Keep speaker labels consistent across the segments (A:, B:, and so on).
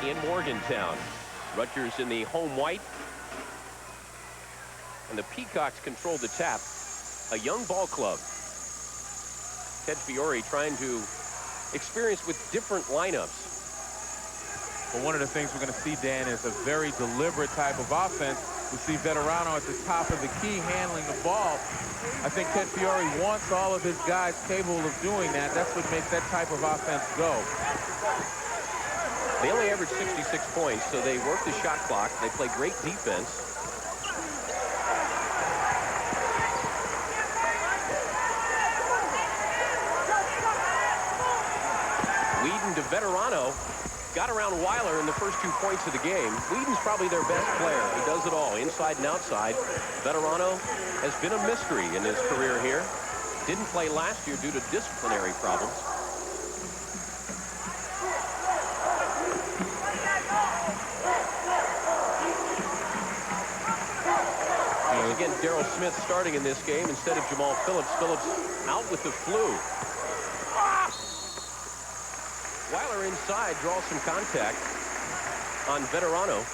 A: in Morgantown. Rutgers in the home white. And the Peacocks control the tap. A young ball club. Ted Fiore trying to experience with different lineups.
B: Well, one of the things we're going to see, Dan, is a very deliberate type of offense. We see Veterano at the top of the key handling the ball. I think Ted Fiore wants all of his guys capable of doing that. That's what makes that type of offense go.
A: They only average 66 points, so they work the shot clock. They play great defense. Whedon to Veterano. Got around Weiler in the first 2 points of the game. Whedon's probably their best player. He does it all, inside and outside. Veterano has been a mystery in his career here. Didn't play last year due to disciplinary problems. Again, Daryl Smith starting in this game instead of Jamal Phillips. Phillips out with the flu. Weiler inside draws some contact on Veterano.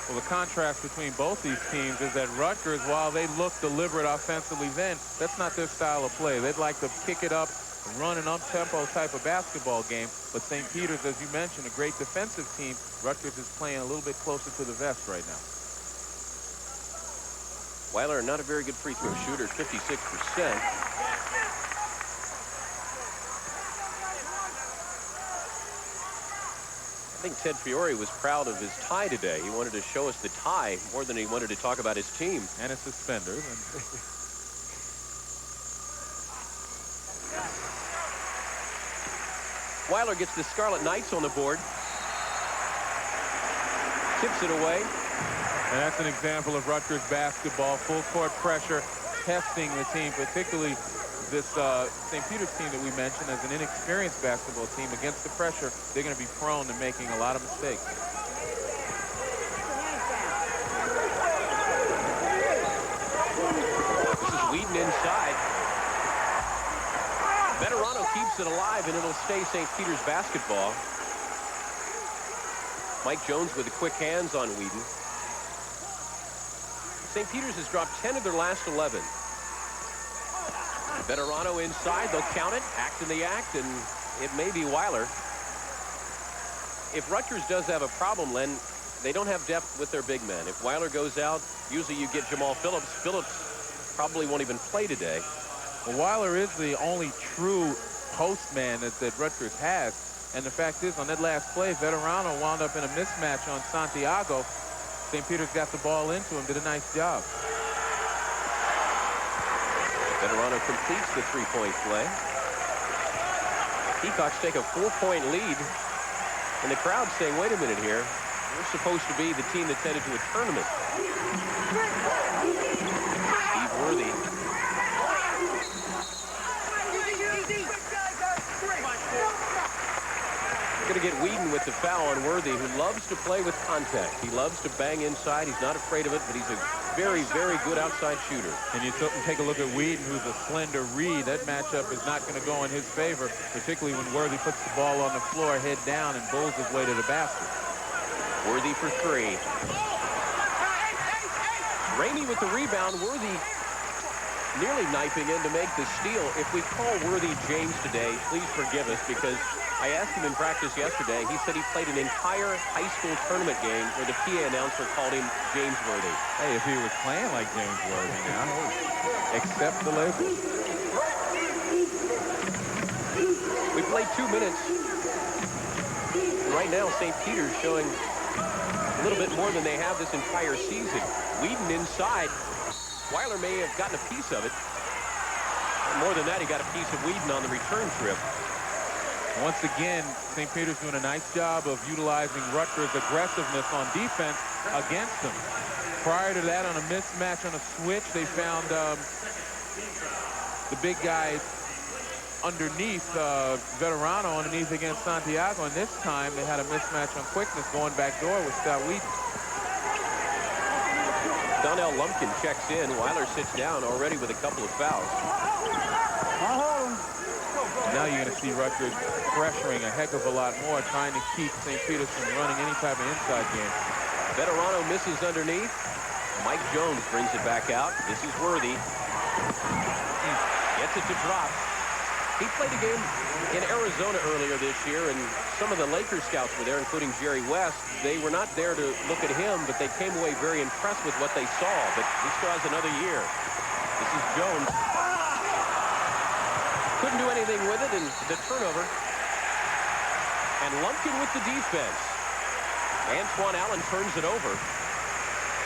B: Well, the contrast between both these teams is that Rutgers, while they look deliberate offensively then, that's not their style of play. They'd like to kick it up, run an up-tempo type of basketball game. But St. Peter's, as you mentioned, a great defensive team. Rutgers is playing a little bit closer to the vest right now.
A: Weiler, not a very good free throw shooter, 56%. I think Ted Fiore was proud of his tie today. He wanted to show us the tie more than he wanted to talk about his team.
B: And his suspenders.
A: Weiler gets the Scarlet Knights on the board. Tips it away.
B: And that's an example of Rutgers basketball, full court pressure, testing the team, particularly this St. Peter's team that we mentioned as an inexperienced basketball team. Against the pressure, they're going to be prone to making a lot of mistakes.
A: This is Whedon inside. Veterano keeps it alive, and it'll stay St. Peter's basketball. Mike Jones with the quick hands on Whedon. St. Peter's has dropped 10 of their last 11. Veterano inside, they'll count it, act in the act, and it may be Weiler. If Rutgers does have a problem, Len, they don't have depth with their big men. If Weiler goes out, usually you get Jamal Phillips. Phillips probably won't even play today.
B: Well, Weiler is the only true post man that Rutgers has. And the fact is, on that last play, Veterano wound up in a mismatch on Santiago. St. Peter's got the ball into him, did a nice job.
A: Veterano completes the three-point play. Peacocks take a 4-point lead. And the crowd saying, wait a minute here. We're supposed to be the team that's headed to a tournament. Steve Worthy. Going to get Whedon with the foul on Worthy, who loves to play with contact. He loves to bang inside. He's not afraid of it, but he's a very, very good outside shooter.
B: And you take a look at Whedon, who's a slender Reed. That matchup is not going to go in his favor, particularly when Worthy puts the ball on the floor, head down, and bowls his way to the basket.
A: Worthy for three. Ramey with the rebound. Worthy nearly knifing in to make the steal. If we call Worthy James today, please forgive us, because I asked him in practice yesterday. He said he played an entire high school tournament game where the PA announcer called him James Worthy.
B: Hey, if he was playing like James Worthy now, accept the label.
A: We played 2 minutes. Right now, St. Peter's showing a little bit more than they have this entire season. Whedon inside. Weiler may have gotten a piece of it. More than that, he got a piece of Whedon on the return trip.
B: Once again, St. Peter's doing a nice job of utilizing Rutgers' aggressiveness on defense against them. Prior to that, on a mismatch on a switch, they found the big guy underneath Veterano underneath against Santiago, and this time they had a mismatch on quickness going back door with Scott Whedon.
A: Donnell Lumpkin checks in. Weiler sits down already with a couple of fouls.
B: Now you're going to see Rutgers pressuring a heck of a lot more, trying to keep St. Peter's from running any type of inside game.
A: Veterano misses underneath. Mike Jones brings it back out. This is Worthy. Gets it to drop. He played a game in Arizona earlier this year, and some of the Lakers scouts were there, including Jerry West. They were not there to look at him, but they came away very impressed with what they saw. But he still has another year. This is Jones. Couldn't do anything with it, and the turnover. And Lumpkin with the defense. Antoine Allen turns it over.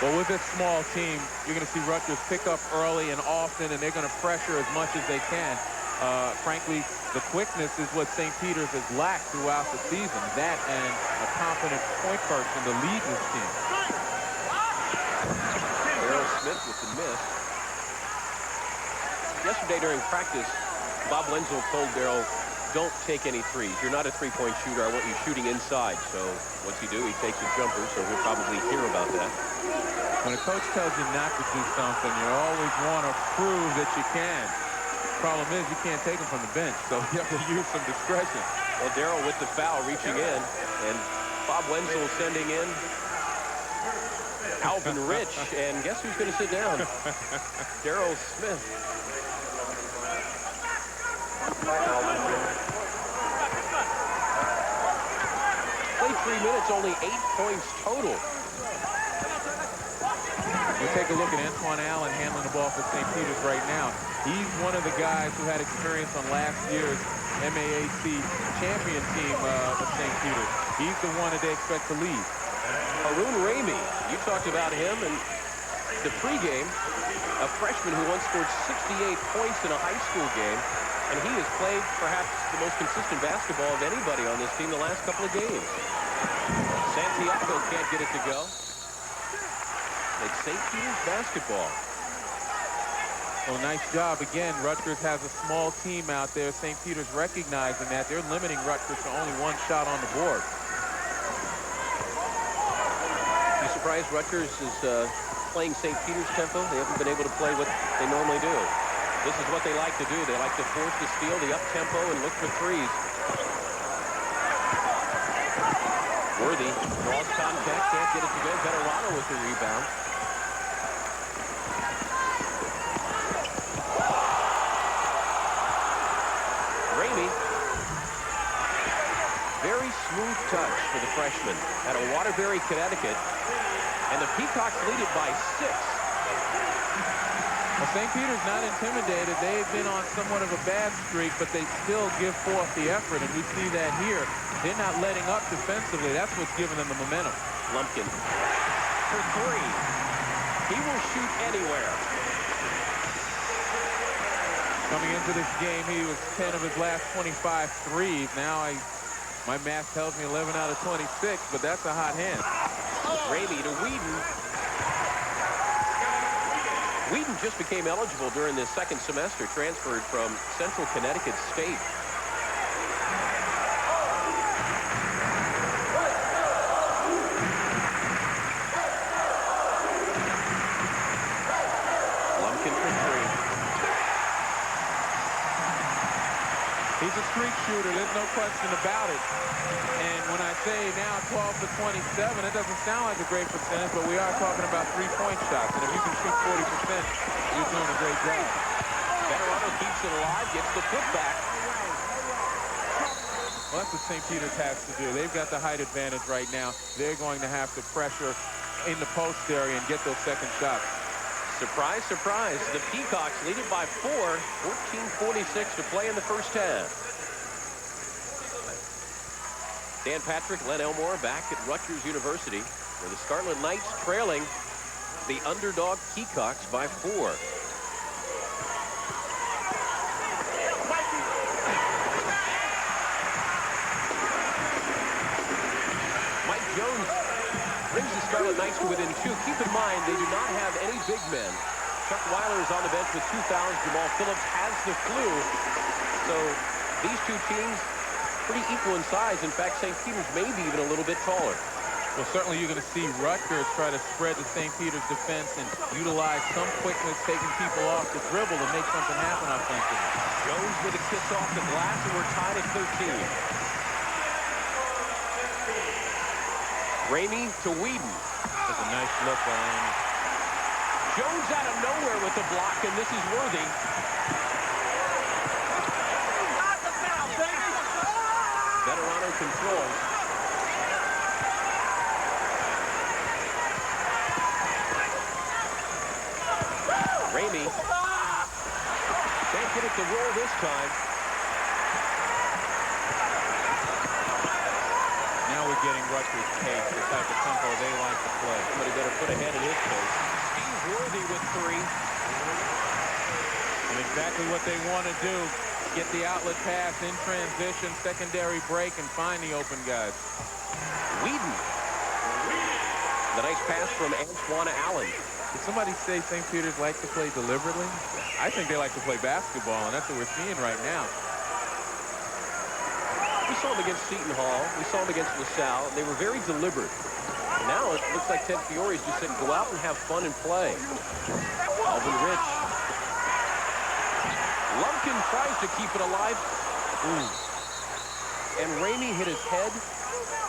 B: Well, with this small team, you're going to see Rutgers pick up early and often, and they're going to pressure as much as they can. Frankly, the quickness is what St. Peter's has lacked throughout the season. That and a confident point person to lead this team.
A: Darryl Smith with the miss. Yesterday during practice, Bob Wenzel told Darryl, don't take any threes. You're not a three-point shooter. I want you shooting inside. So what's he do? He takes a jumper, so we'll probably hear about that.
B: When a coach tells you not to do something, you always want to prove that you can. Problem is, you can't take them from the bench, so you have to use some discretion.
A: Well, Darryl with the foul reaching in, and Bob Wenzel sending in Alvin Rich, and guess who's going to sit down? Darryl Smith. Played 3 minutes, only 8 points total.
B: You take a look at Antoine Allen handling the ball for St. Peter's right now. He's one of the guys who had experience on last year's MAAC champion team of St. Peter's. He's the one that they expect to lead.
A: Haroon Ramey, you talked about him, and the pregame, a freshman who once scored 68 points in a high school game, and he has played perhaps the most consistent basketball of anybody on this team the last couple of games. Santiago can't get it to go. It's St. Peter's basketball.
B: Well, nice job. Again, Rutgers has a small team out there. St. Peter's recognizing that. They're limiting Rutgers to only 1 shot on the board.
A: You surprised Rutgers is playing St. Peter's tempo? They haven't been able to play what they normally do. This is what they like to do. They like to force the steal, the up-tempo, and look for threes. Worthy draws contact, can't get it to go. Veterano with the rebound. Ramey. Very smooth touch for the freshman out of Waterbury, Connecticut. And the Peacocks lead it by 6.
B: Well, St. Peter's not intimidated. They've been on somewhat of a bad streak, but they still give forth the effort, and we see that here. They're not letting up defensively. That's what's giving them the momentum.
A: Lumpkin for 3. He will shoot anywhere.
B: Coming into this game, he was 10 of his last 25 threes. Now my math tells me 11 out of 26, but that's a hot hand.
A: Ramey to Whedon. Whedon just became eligible during this second semester, transferred from Central Connecticut State. Lumpkin for 3.
B: He's a streak shooter. There's no question about it. And when I say now 12 to 27, it doesn't sound like a great percentage, but we are talking about 3-point shots. And if you can shoot 40%, you're doing a great job.
A: Veterano keeps it alive, gets the putback.
B: Well, that's what St. Peter's has to do. They've got the height advantage right now. They're going to have to pressure in the post area and get those second shots.
A: Surprise, surprise. The Peacocks lead it by 4. 14:46 to play in the first half. Dan Patrick, Len Elmore back at Rutgers University, where the Scarlet Knights trailing the underdog Peacocks by 4. Mike Jones brings the Scarlet Knights to within 2. Keep in mind, they do not have any big men. Chuck Weiler is on the bench with 2 fouls. Jamal Phillips has the flu. So these two teams pretty equal in size. In fact, St. Peter's maybe even a little bit taller.
B: Well, certainly you're going to see Rutgers try to spread the St. Peter's defense and utilize some quickness, taking people off the dribble to make something happen offensively.
A: Jones with a kiss off the glass, and we're tied at 13. Ramey to Whedon.
B: That's a nice look by Ramey.
A: Jones out of nowhere with the block, and this is Worthy. Veterano controls. Ramey can't get it to roll this time.
B: Now we're getting Rutgers pace, the type of tempo they like to play.
A: Somebody better put a head in his pace. Steve Worthy with 3.
B: And exactly what they want to do. Get the outlet pass in transition, secondary break, and find the open guys.
A: Whedon. The nice pass from Antoine Allen.
B: Did somebody say St. Peter's like to play deliberately? I think they like to play basketball, and that's what we're seeing right now.
A: We saw them against Seton Hall. We saw them against LaSalle. They were very deliberate. Now it looks like Ted Fiore's just said, go out and have fun and play. Alvin Rich. Lumpkin tries to keep it alive. Ooh. And Ramey hit his head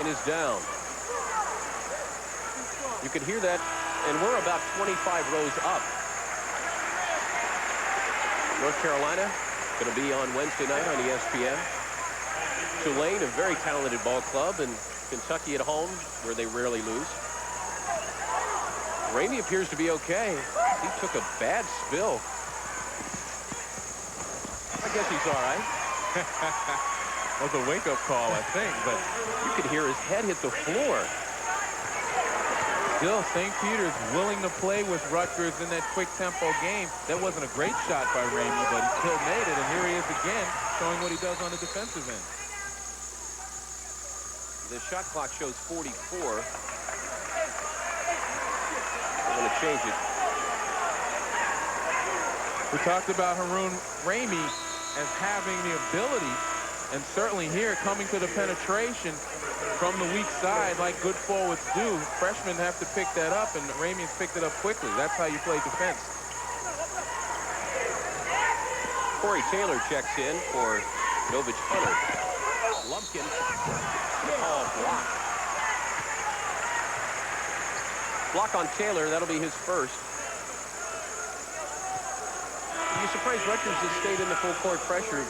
A: and is down. You can hear that, and we're about 25 rows up. North Carolina going to be on Wednesday night on ESPN. Tulane, a very talented ball club, and Kentucky at home, where they rarely lose. Ramey appears to be okay. He took a bad spill. I guess he's all right.
B: That was a wake-up call, I think, but
A: you could hear his head hit the floor.
B: Still, St. Peter's willing to play with Rutgers in that quick tempo game. That wasn't a great shot by Ramey, but he still made it, and here he is again, showing what he does on the defensive end.
A: The shot clock shows 44. I'm going to change it.
B: We talked about Haroon Ramey as having the ability, and certainly here coming to the penetration from the weak side like good forwards do. Freshmen have to pick that up, and Ramey's picked it up quickly. That's how you play defense.
A: Corey Taylor checks in for Novich Hunter. Lumpkin. Oh, block. Block on Taylor. That'll be his first. Are you surprised Rutgers has stayed in the full court pressure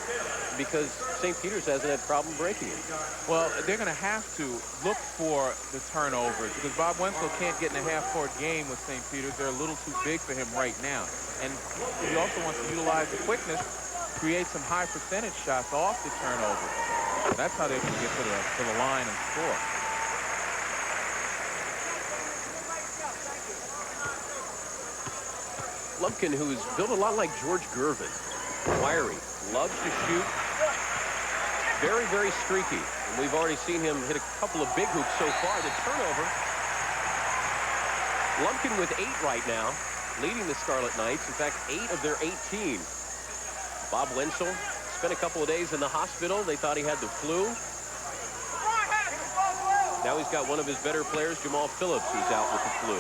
A: because St. Peter's hasn't had problem breaking it?
B: Well, they're going to have to look for the turnovers because Bob Wenzel can't get in a half-court game with St. Peter's. They're a little too big for him right now. And he also wants to utilize the quickness, create some high percentage shots off the turnovers. That's how they can get to the line and score.
A: Lumpkin, who is built a lot like George Gervin, wiry, loves to shoot, very, very streaky. And we've already seen him hit a couple of big hoops so far. The turnover. Lumpkin with 8 right now, leading the Scarlet Knights. In fact, 8 of their 18. Bob Wenzel spent a couple of days in the hospital. They thought he had the flu. Now he's got one of his better players, Jamal Phillips, who's out with the flu.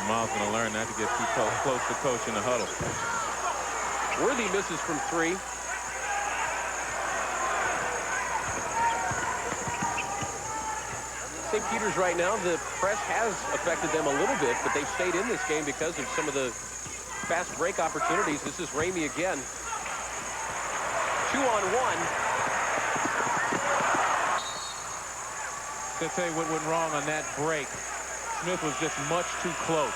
B: Jamal's going to learn not to get too close to coach in the huddle.
A: Worthy misses from 3. St. Peter's right now, the press has affected them a little bit, but they've stayed in this game because of some of the fast break opportunities. This is Ramey again. 2-on-1.
B: To tell you what went wrong on that break, Smith was just much too close.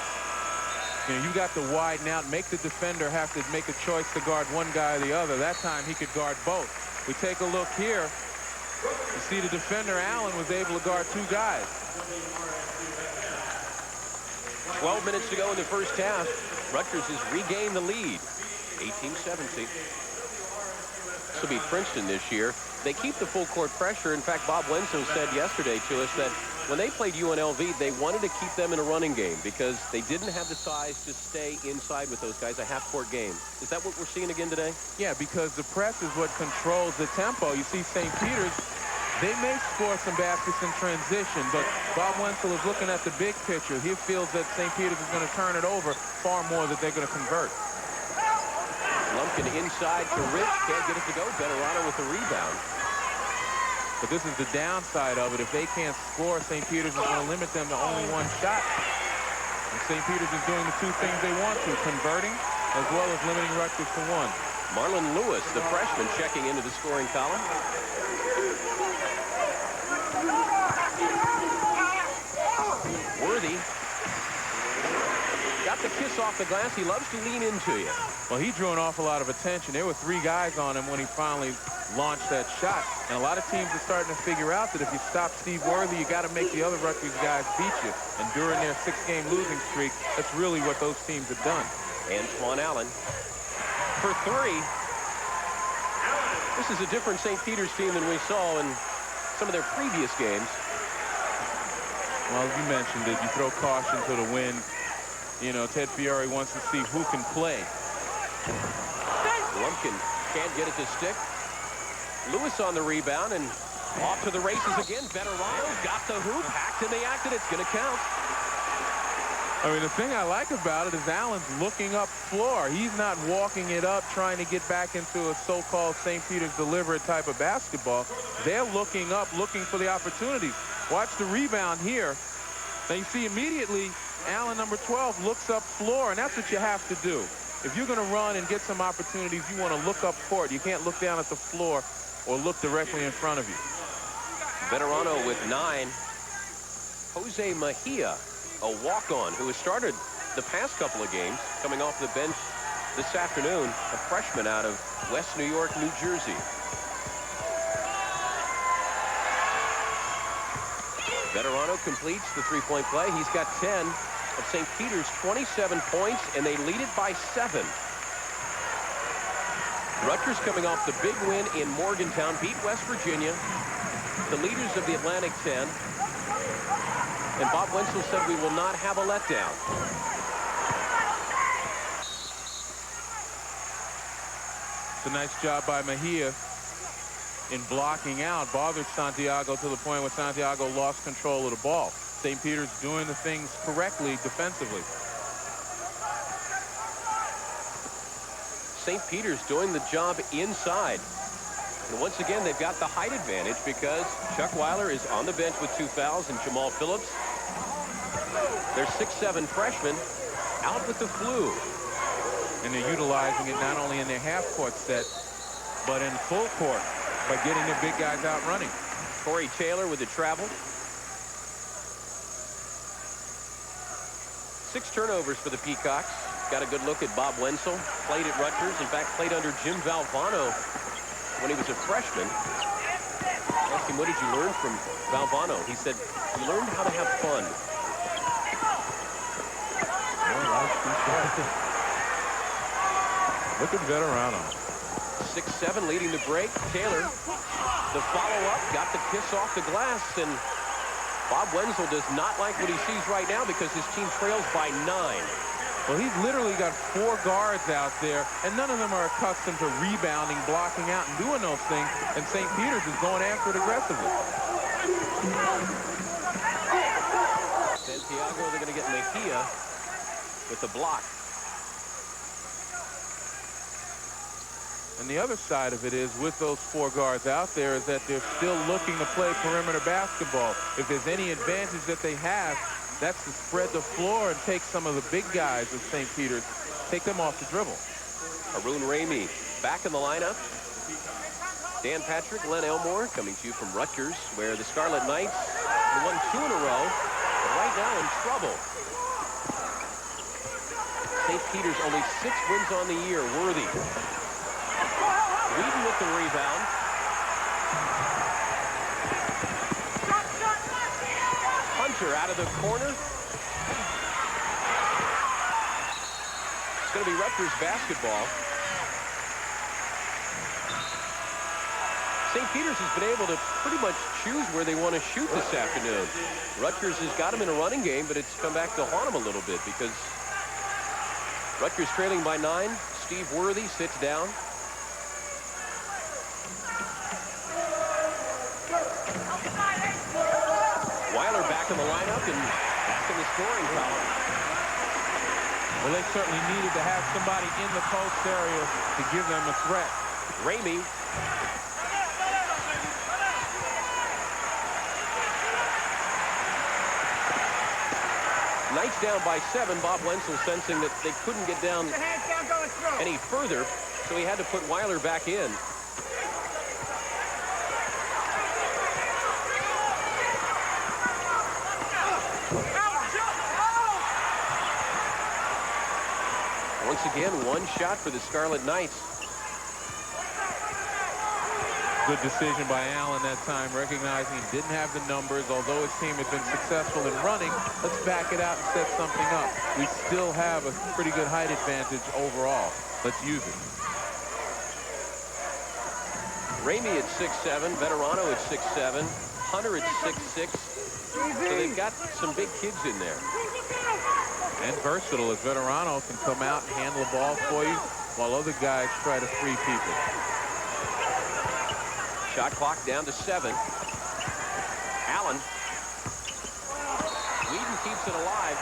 B: You know, you got to widen out, make the defender have to make a choice to guard one guy or the other. That time he could guard both. We take a look here. You see the defender, Allen, was able to guard 2 guys.
A: 12 minutes to go in the first half. Rutgers has regained the lead. 18-17. This will be Princeton this year. They keep the full court pressure. In fact, Bob Wenzel said yesterday to us that when they played UNLV, they wanted to keep them in a running game because they didn't have the size to stay inside with those guys, a half-court game. Is that what we're seeing again today?
B: Yeah, because the press is what controls the tempo. You see St. Peter's They may score some baskets in transition, but Bob Wenzel is looking at the big picture. He feels that St. Peter's is going to turn it over far more that they're going to convert.
A: Lumpkin inside to Rich. Can't get it to go. Betterano with the rebound.
B: But this is the downside of it. If they can't score, St. Peter's is going to limit them to only one shot. And St. Peter's is doing the two things they want to, converting as well as limiting Rutgers to one.
A: Marlon Lewis, the freshman, checking into the scoring column. Worthy got the kiss off the glass. He loves to lean into you.
B: Well, he drew an awful lot of attention. There were 3 guys on him when he finally launched that shot. And a lot of teams are starting to figure out that if you stop Steve Worthy, you got to make the other Rutgers guys beat you. And during their 6-game losing streak, that's really what those teams have done.
A: Antoine Allen for 3. This is a different St. Peter's team than we saw in some of their previous games.
B: Well, as you mentioned it, you throw caution to the wind. You know, Ted Fiore wants to see who can play.
A: Lumpkin can't get it to stick. Lewis on the rebound and off to the races again. Betterano got the hoop, hacked in the act, and it's going to count.
B: I mean, the thing I like about it is Allen's looking up floor. He's not walking it up, trying to get back into a so-called St. Peter's deliberate type of basketball. They're looking up, looking for the opportunities. Watch the rebound here. Now you see immediately Allen, number 12, looks up floor, and that's what you have to do. If you're going to run and get some opportunities, you want to look up court. You can't look down at the floor or look directly in front of you.
A: Betterano with 9. Jose Mejia, a walk-on who has started the past couple of games, coming off the bench this afternoon, a freshman out of West New York, New Jersey. Betterano completes the three-point play. He's got 10 of St. Peter's 27 points, and they lead it by 7. Rutgers coming off the big win in Morgantown, beat West Virginia, the leaders of the Atlantic 10. And Bob Wenzel said we will not have a letdown.
B: It's a nice job by Mejia in blocking out. Bothered Santiago to the point where Santiago lost control of the ball. St. Peter's doing the things correctly defensively.
A: St. Peter's doing the job inside. And once again, they've got the height advantage because Chuck Weiler is on the bench with 2 fouls and Jamal Phillips, their 6'7" freshman, out with the flu.
B: And they're utilizing it not only in their half-court set, but in full court by getting their big guys out running.
A: Corey Taylor with the travel. 6 turnovers for the Peacocks. Got a good look at Bob Wenzel. Played at Rutgers. In fact, played under Jim Valvano when he was a freshman. I asked him, what did you learn from Valvano? He said, you learned how to have fun.
B: Look at Betterano.
A: 6'7", leading the break. Taylor, the follow-up, got the kiss off the glass, and Bob Wenzel does not like what he sees right now because his team trails by 9.
B: Well, he's literally got 4 guards out there, and none of them are accustomed to rebounding, blocking out, and doing those things, and St. Peter's is going after it aggressively.
A: Santiago, they're going to get Mejia with the block.
B: And the other side of it is, with those 4 guards out there, is that they're still looking to play perimeter basketball. If there's any advantage that they have, that's to spread the floor and take some of the big guys of St. Peter's, take them off the dribble.
A: Haroon Ramey back in the lineup. Dan Patrick, Len Elmore coming to you from Rutgers, where the Scarlet Knights have won 2 in a row, but right now in trouble. St. Peter's only 6 wins on the year. Worthy. Whedon with the rebound. Hunter out of the corner. It's going to be Rutgers basketball. St. Peter's has been able to pretty much choose where they want to shoot this afternoon. Rutgers has got them in a running game, but it's come back to haunt them a little bit because Rutgers trailing by 9. Steve Worthy sits down. back in the lineup and back in the scoring column.
B: Well, they certainly needed to have somebody in the post area to give them a threat.
A: Ramey. Knights down by 7. Bob Wenzel sensing that they couldn't get down any further, so he had to put Weiler back in. Once again, one shot for the Scarlet Knights.
B: Good decision by Allen that time, recognizing he didn't have the numbers. Although his team had been successful in running, let's back it out and set something up. We still have a pretty good height advantage overall. Let's use it.
A: Ramey at 6'7", Veterano at 6'7", Hunter at 6'6". So they've got some big kids in there.
B: And versatile, as Veterano can come out and handle the ball for you while other guys try to free people.
A: Shot clock down to 7. Allen. Whedon keeps it alive.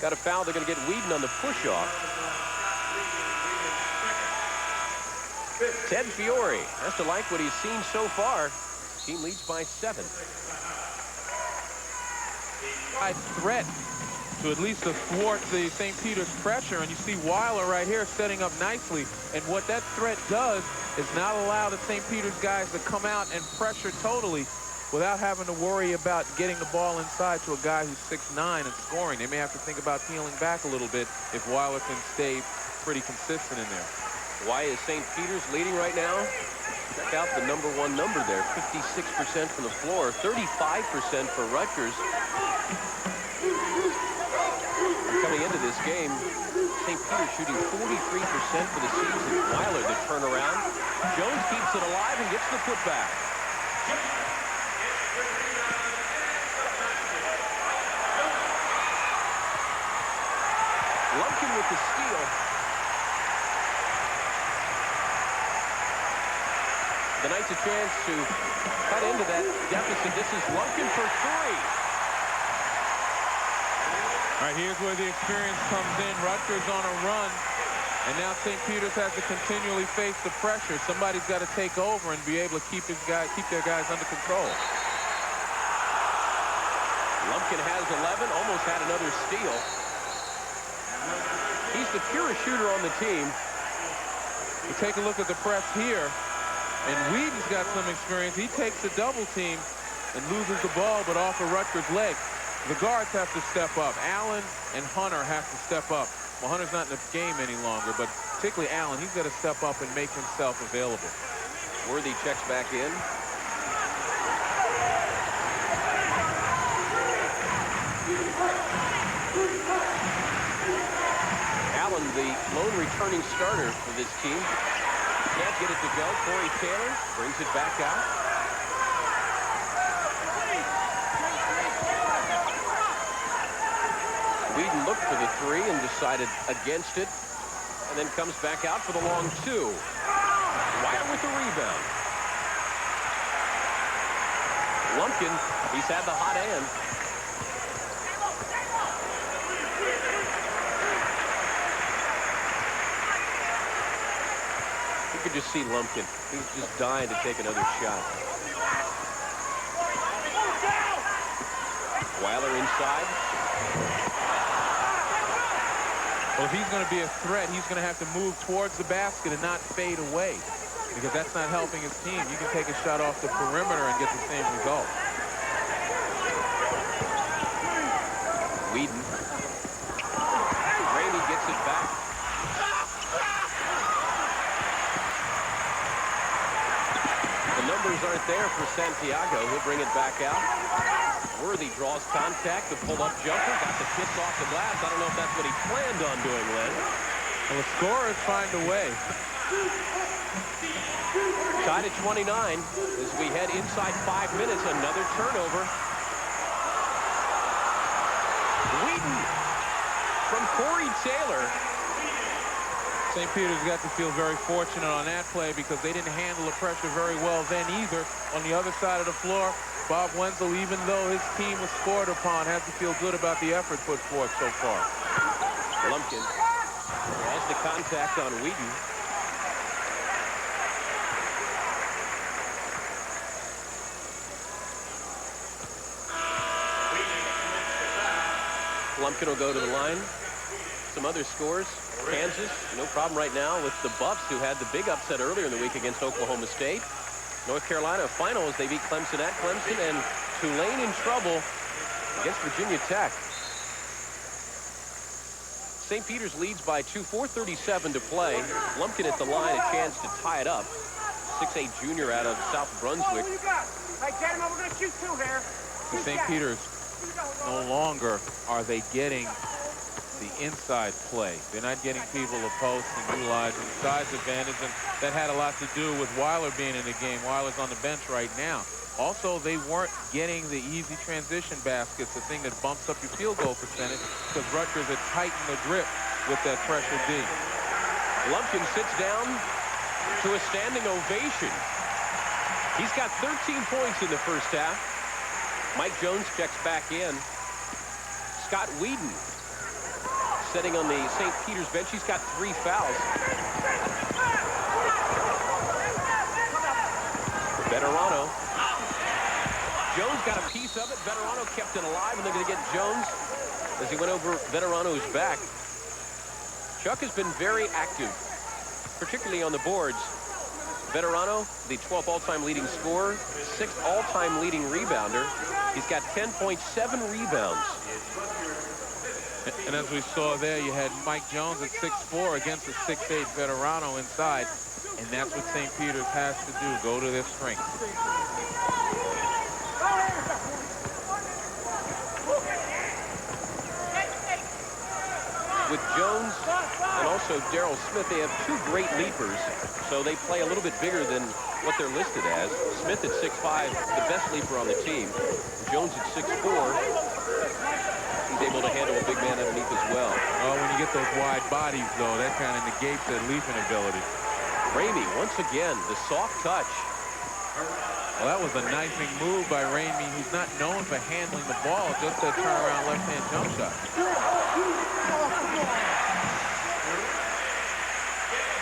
A: Got a foul. They're going to get Whedon on the push-off. Ted Fiore has to like what he's seen so far. Team leads by 7.
B: High threat to at least thwart the St. Peter's pressure, and you see Weiler right here setting up nicely. And what that threat does is not allow the St. Peter's guys to come out and pressure totally without having to worry about getting the ball inside to a guy who's 6'9" and scoring. They may have to think about peeling back a little bit if Weiler can stay pretty consistent in there.
A: Why is St. Peter's leading right now? Check out the #1 number there, 56% from the floor, 35% for Rutgers. Coming into this game, St. Peter's shooting 43% for the season. Weiler the turnaround. Jones keeps it alive and gets the putback. Lumpkin with the steal. The Knights a chance to cut into that deficit. This is Lumpkin for 3.
B: All right, here's where the experience comes in. Rutgers on a run, and now St. Peter's has to continually face the pressure. Somebody's got to take over and be able to keep their guys under control.
A: Lumpkin has 11, almost had another steal. He's the purest shooter on the team.
B: You take a look at the press here, and Whedon's got some experience. He takes the double team and loses the ball, but off of Rutgers' leg. The guards have to step up. Allen and Hunter have to step up. Well, Hunter's not in the game any longer, but particularly Allen, he's got to step up and make himself available.
A: Worthy checks back in. Allen, the lone returning starter for this team. Can't get it to go. Corey Taylor brings it back out. Whedon looked for the 3 and decided against it, and then comes back out for the long 2. Weiler with the rebound. Lumpkin, he's had the hot hand. You could just see Lumpkin. He's just dying to take another shot. Weiler inside.
B: Well, if he's going to be a threat, he's going to have to move towards the basket and not fade away, because that's not helping his team. You can take a shot off the perimeter and get the same result.
A: Whedon. Ramey gets it back. The numbers aren't there for Santiago. He'll bring it back out. Worthy draws contact. The pull-up jumper. Got the kiss off the glass. I don't know if that's what he planned on doing, Len.
B: Well, the scorers find a way.
A: Tied at 29 as we head inside 5 minutes. Another turnover. Whedon from Corey Taylor.
B: St. Peter's got to feel very fortunate on that play because they didn't handle the pressure very well then either. On the other side of the floor, Bob Wenzel, even though his team was scored upon, has to feel good about the effort put forth so far.
A: Lumpkin has the contact on Whedon. Lumpkin will go to the line. Some other scores. Kansas, no problem right now with the Buffs, who had the big upset earlier in the week against Oklahoma State. North Carolina final as they beat Clemson at Clemson, and Tulane in trouble against Virginia Tech. St. Peter's leads by 2, 4:37 to play. Lumpkin at the line, a chance to tie it up. 6'8" junior out of South Brunswick.
B: For St. Peter's, no longer are they getting the inside play. They're not getting people to post and utilizing the size advantage, and that had a lot to do with Weiler being in the game. Weiler's on the bench right now. Also, they weren't getting the easy transition baskets, the thing that bumps up your field goal percentage, because Rutgers had tightened the grip with that pressure D.
A: Lumpkin sits down to a standing ovation. He's got 13 points in the first half. Mike Jones checks back in. Scott Whedon sitting on the St. Peter's bench. He's got 3 fouls. Veterano. Jones got a piece of it. Veterano kept it alive, and they're going to get Jones as he went over Veterano's back. Chuck has been very active, particularly on the boards. Veterano, the 12th all-time leading scorer, 6th all-time leading rebounder. He's got 10.7 rebounds.
B: And as we saw there, you had Mike Jones at 6'4" against a 6'8" Veterano inside. And that's what St. Peter's has to do, go to their strength.
A: With Jones and also Daryl Smith, they have 2 great leapers, so they play a little bit bigger than what they're listed as. Smith at 6'5", the best leaper on the team. Jones at 6'4". He's able to handle a big man underneath as well.
B: Well, when you get those wide bodies, though, that kind of negates that leaping ability.
A: Ramey, once again, the soft touch.
B: Well, that was a knifing move by Ramey. He's not known for handling the ball, just that turnaround left-hand jump shot.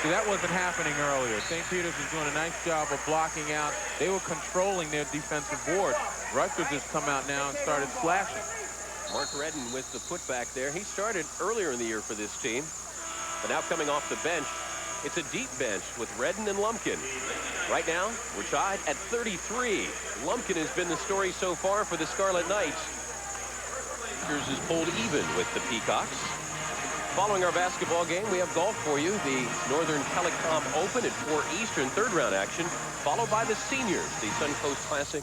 B: See, that wasn't happening earlier. St. Peter's was doing a nice job of blocking out. They were controlling their defensive board. Rutgers has come out now and started slashing.
A: Mark Redden with the putback there. He started earlier in the year for this team, but now coming off the bench, it's a deep bench with Redden and Lumpkin. Right now, we're tied at 33. Lumpkin has been the story so far for the Scarlet Knights. Rutgers is pulled even with the Peacocks. Following our basketball game, we have golf for you. The Northern Telecom Open at 4 Eastern, 3rd round action, followed by the seniors, the Suncoast Classic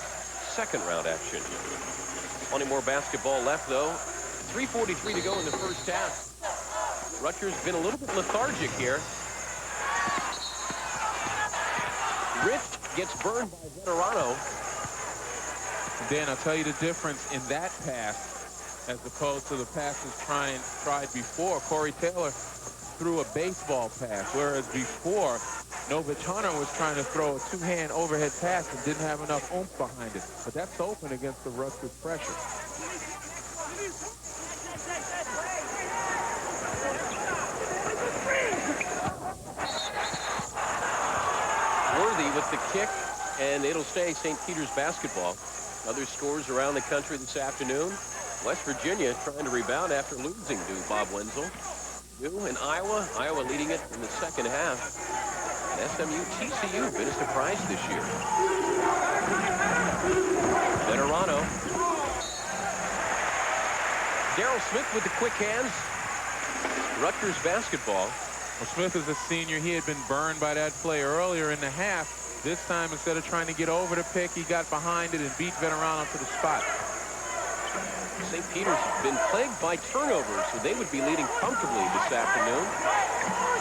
A: 2nd round action. Plenty more basketball left, though. 3:43 to go in the first half. Rutgers been a little bit lethargic here. Rich gets burned by Veterano.
B: Dan, I'll tell you the difference in that pass as opposed to the passes tried before. Corey Taylor threw a baseball pass, whereas before, Novich Hunter was trying to throw a 2-hand overhead pass and didn't have enough oomph behind it. But that's open against the Rutgers pressure.
A: Worthy with the kick, and it'll stay St. Peter's basketball. Other scores around the country this afternoon. West Virginia trying to rebound after losing to Bob Wenzel. In Iowa, Iowa leading it in the second half. SMU, TCU, been a surprise this year. Veterano. Daryl Smith with the quick hands. Rutgers basketball.
B: Well, Smith is a senior. He had been burned by that play earlier in the half. This time, instead of trying to get over the pick, he got behind it and beat Veterano to the spot.
A: St. Peter's has been plagued by turnovers, so they would be leading comfortably this afternoon.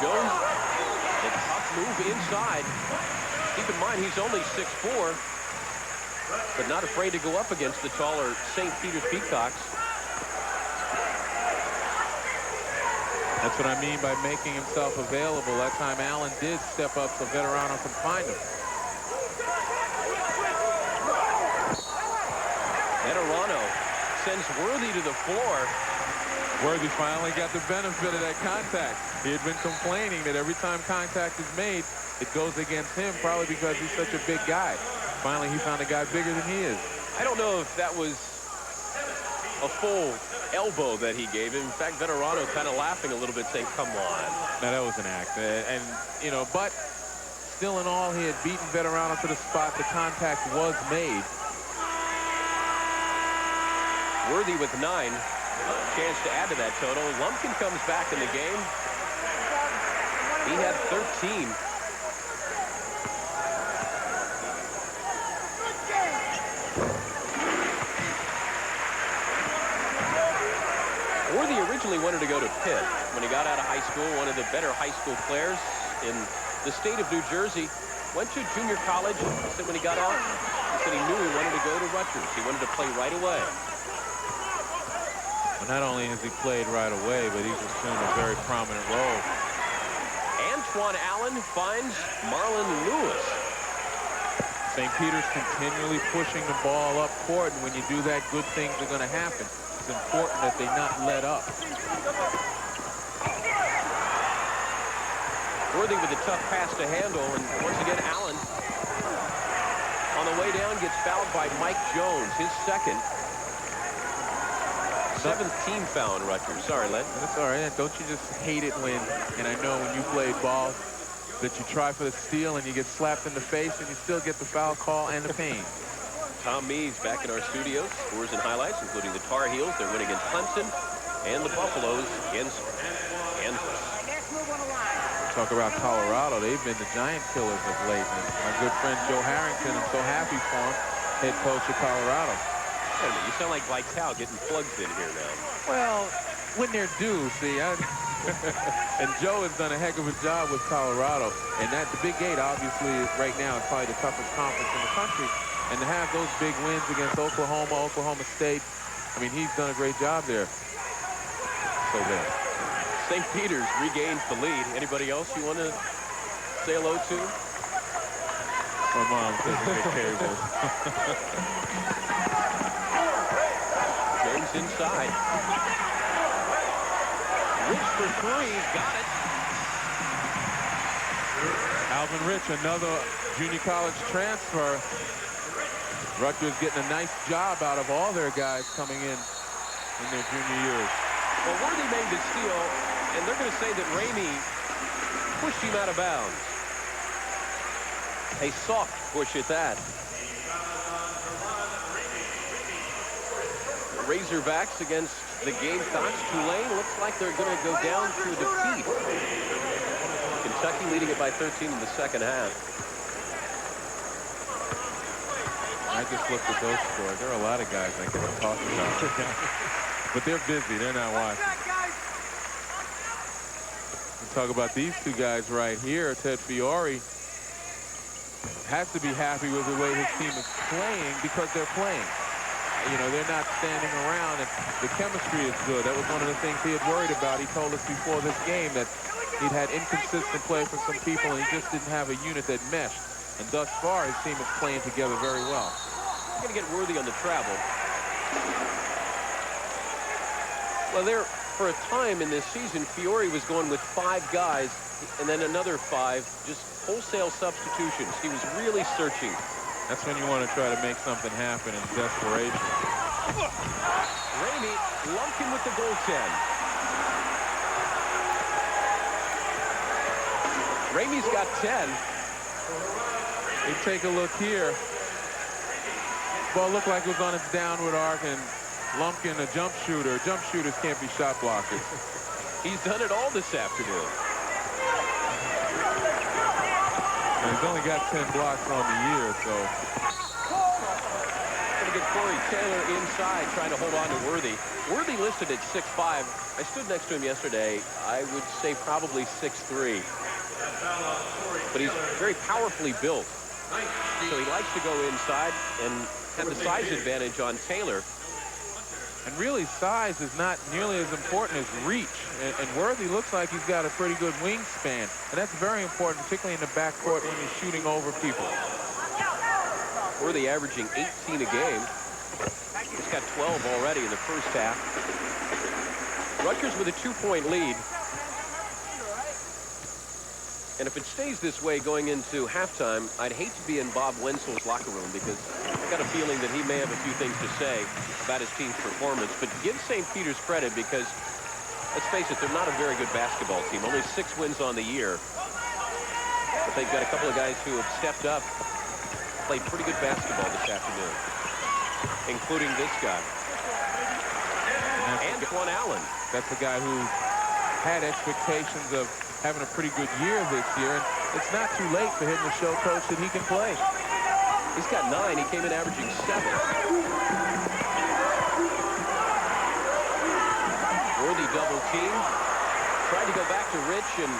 A: Jones, a tough move inside. Keep in mind, he's only 6'4", but not afraid to go up against the taller St. Peter's Peacocks.
B: And That's what I mean by making himself available. That time Allen did step up so Veterano could find him.
A: Veterano sends Worthy to the floor.
B: Worthy finally got the benefit of that contact. He had been complaining that every time contact is made, it goes against him, probably because he's such a big guy. Finally, he found a guy bigger than he is.
A: I don't know if that was a full elbow that he gave him. In fact, Veterano kind of laughing a little bit, saying, come on.
B: Now, that was an act. And, you know, but still in all, he had beaten Veterano to the spot. The contact was made.
A: Worthy with 9. Chance to add to that total. Lumpkin comes back in the game. He had 13. Worthy originally wanted to go to Pitt when he got out of high school, one of the better high school players in the state of New Jersey. Went to junior college. Said when he got out, he said he knew he wanted to go to Rutgers. He wanted to play right away.
B: Well, not only has he played right away, but he's assumed a very prominent role.
A: Antoine Allen finds Marlon Lewis.
B: St. Peter's continually pushing the ball up court, and when you do that, good things are going to happen. It's important that they not let up.
A: Worthy with a tough pass to handle, and once again, Allen on the way down gets fouled by Mike Jones, his second. 7th team foul in Rutgers. Sorry, Len.
B: That's all right. Don't you just hate it when, and I know when you played ball, that you try for the steal and you get slapped in the face and you still get the foul call and the pain.
A: Tom Mees back in our studios. Scores and highlights, including the Tar Heels. Their win against Clemson and the Buffaloes against Kansas.
B: Talk about Colorado. They've been the giant killers of late. And my good friend Joe Harrington, I'm so happy for him, head coach of Colorado.
A: Wait a minute, you sound like Vital getting plugs in here now.
B: Well, when they're due, see, and Joe has done a heck of a job with Colorado. And that the Big 8, obviously, right now is probably the toughest conference in the country. And to have those big wins against Oklahoma, Oklahoma State, I mean, he's done a great job there. So there.
A: St. Peter's regains the lead. Anybody else you want to say hello to?
B: My mom taking the cable.
A: Jones inside. Rich for 3, got it.
B: Alvin Rich, another junior college transfer. Rutgers getting a nice job out of all their guys coming in their junior years.
A: Well, Worthy made the steal, and they're going to say that Ramey pushed him out of bounds. A soft push at that. Razorbacks against the Gamecocks. Tulane looks like they're going to go down to a defeat. Kentucky leading it by 13 in the second half.
B: I just looked at those scores. There are a lot of guys I can talk about. But they're busy. They're not watching. Let's talk about these two guys right here. Ted Fiore has to be happy with the way his team is playing because they're playing. You know, they're not standing around, and the chemistry is good. That was one of the things he had worried about. He told us before this game that he'd had inconsistent play from some people, and he just didn't have a unit that meshed. And thus far, his team is playing together very well.
A: We're going to get Worthy on the travel. Well, there, for a time in this season, Fiore was going with 5 guys and then another 5, just wholesale substitutions. He was really searching.
B: That's when you want to try to make something happen in desperation.
A: Ramey, Lumpkin with the goaltend. Ramey's got 10.
B: They take a look here. Ball looked like it was on its downward arc, and Lumpkin, a jump shooter. Jump shooters can't be shot blockers.
A: He's done it all this afternoon.
B: And he's only got 10 blocks on the year, so.
A: Going to get Corey Taylor inside, trying to hold on to Worthy. Worthy listed at 6'5". I stood next to him yesterday. I would say probably 6'3". But he's very powerfully built. So he likes to go inside and have the size advantage on Taylor.
B: And really, size is not nearly as important as reach. And Worthy looks like he's got a pretty good wingspan. And that's very important, particularly in the backcourt when you're shooting over people.
A: Worthy averaging 18 a game. He's got 12 already in the first half. Rutgers with a 2-point lead. And if it stays this way going into halftime, I'd hate to be in Bob Wenzel's locker room because I've got a feeling that he may have a few things to say about his team's performance. But give St. Peter's credit because, let's face it, they're not a very good basketball team. Only 6 wins on the year. But they've got a couple of guys who have stepped up, played pretty good basketball this afternoon, including this guy. And Antoine Allen.
B: That's a guy who had expectations of having a pretty good year this year, and it's not too late for him to show coach that he can play.
A: He's got 9. He came in averaging 7. Worthy double team. Tried to go back to Rich, and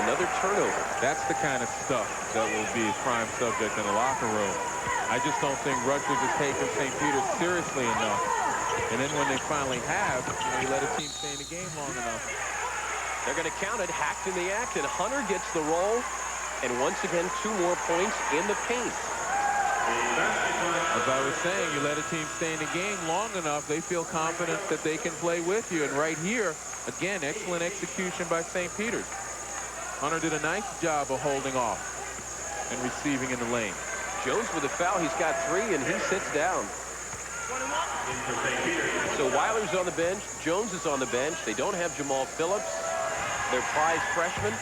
A: another turnover.
B: That's the kind of stuff that will be a prime subject in the locker room. I just don't think Rutgers has taken St. Peter's seriously enough. And then when they finally have, you let a team stay in the game long enough.
A: They're going to count it. Hacked in the act, and Hunter gets the roll. And once again, 2 more points in the paint.
B: As I was saying, you let a team stay in the game long enough, they feel confident that they can play with you. And right here, again, excellent execution by St. Peter's. Hunter did a nice job of holding off and receiving in the lane.
A: Jones with a foul. He's got 3, and he sits down. So Weiler's on the bench. Jones is on the bench. They don't have Jamal Phillips, their prize freshman.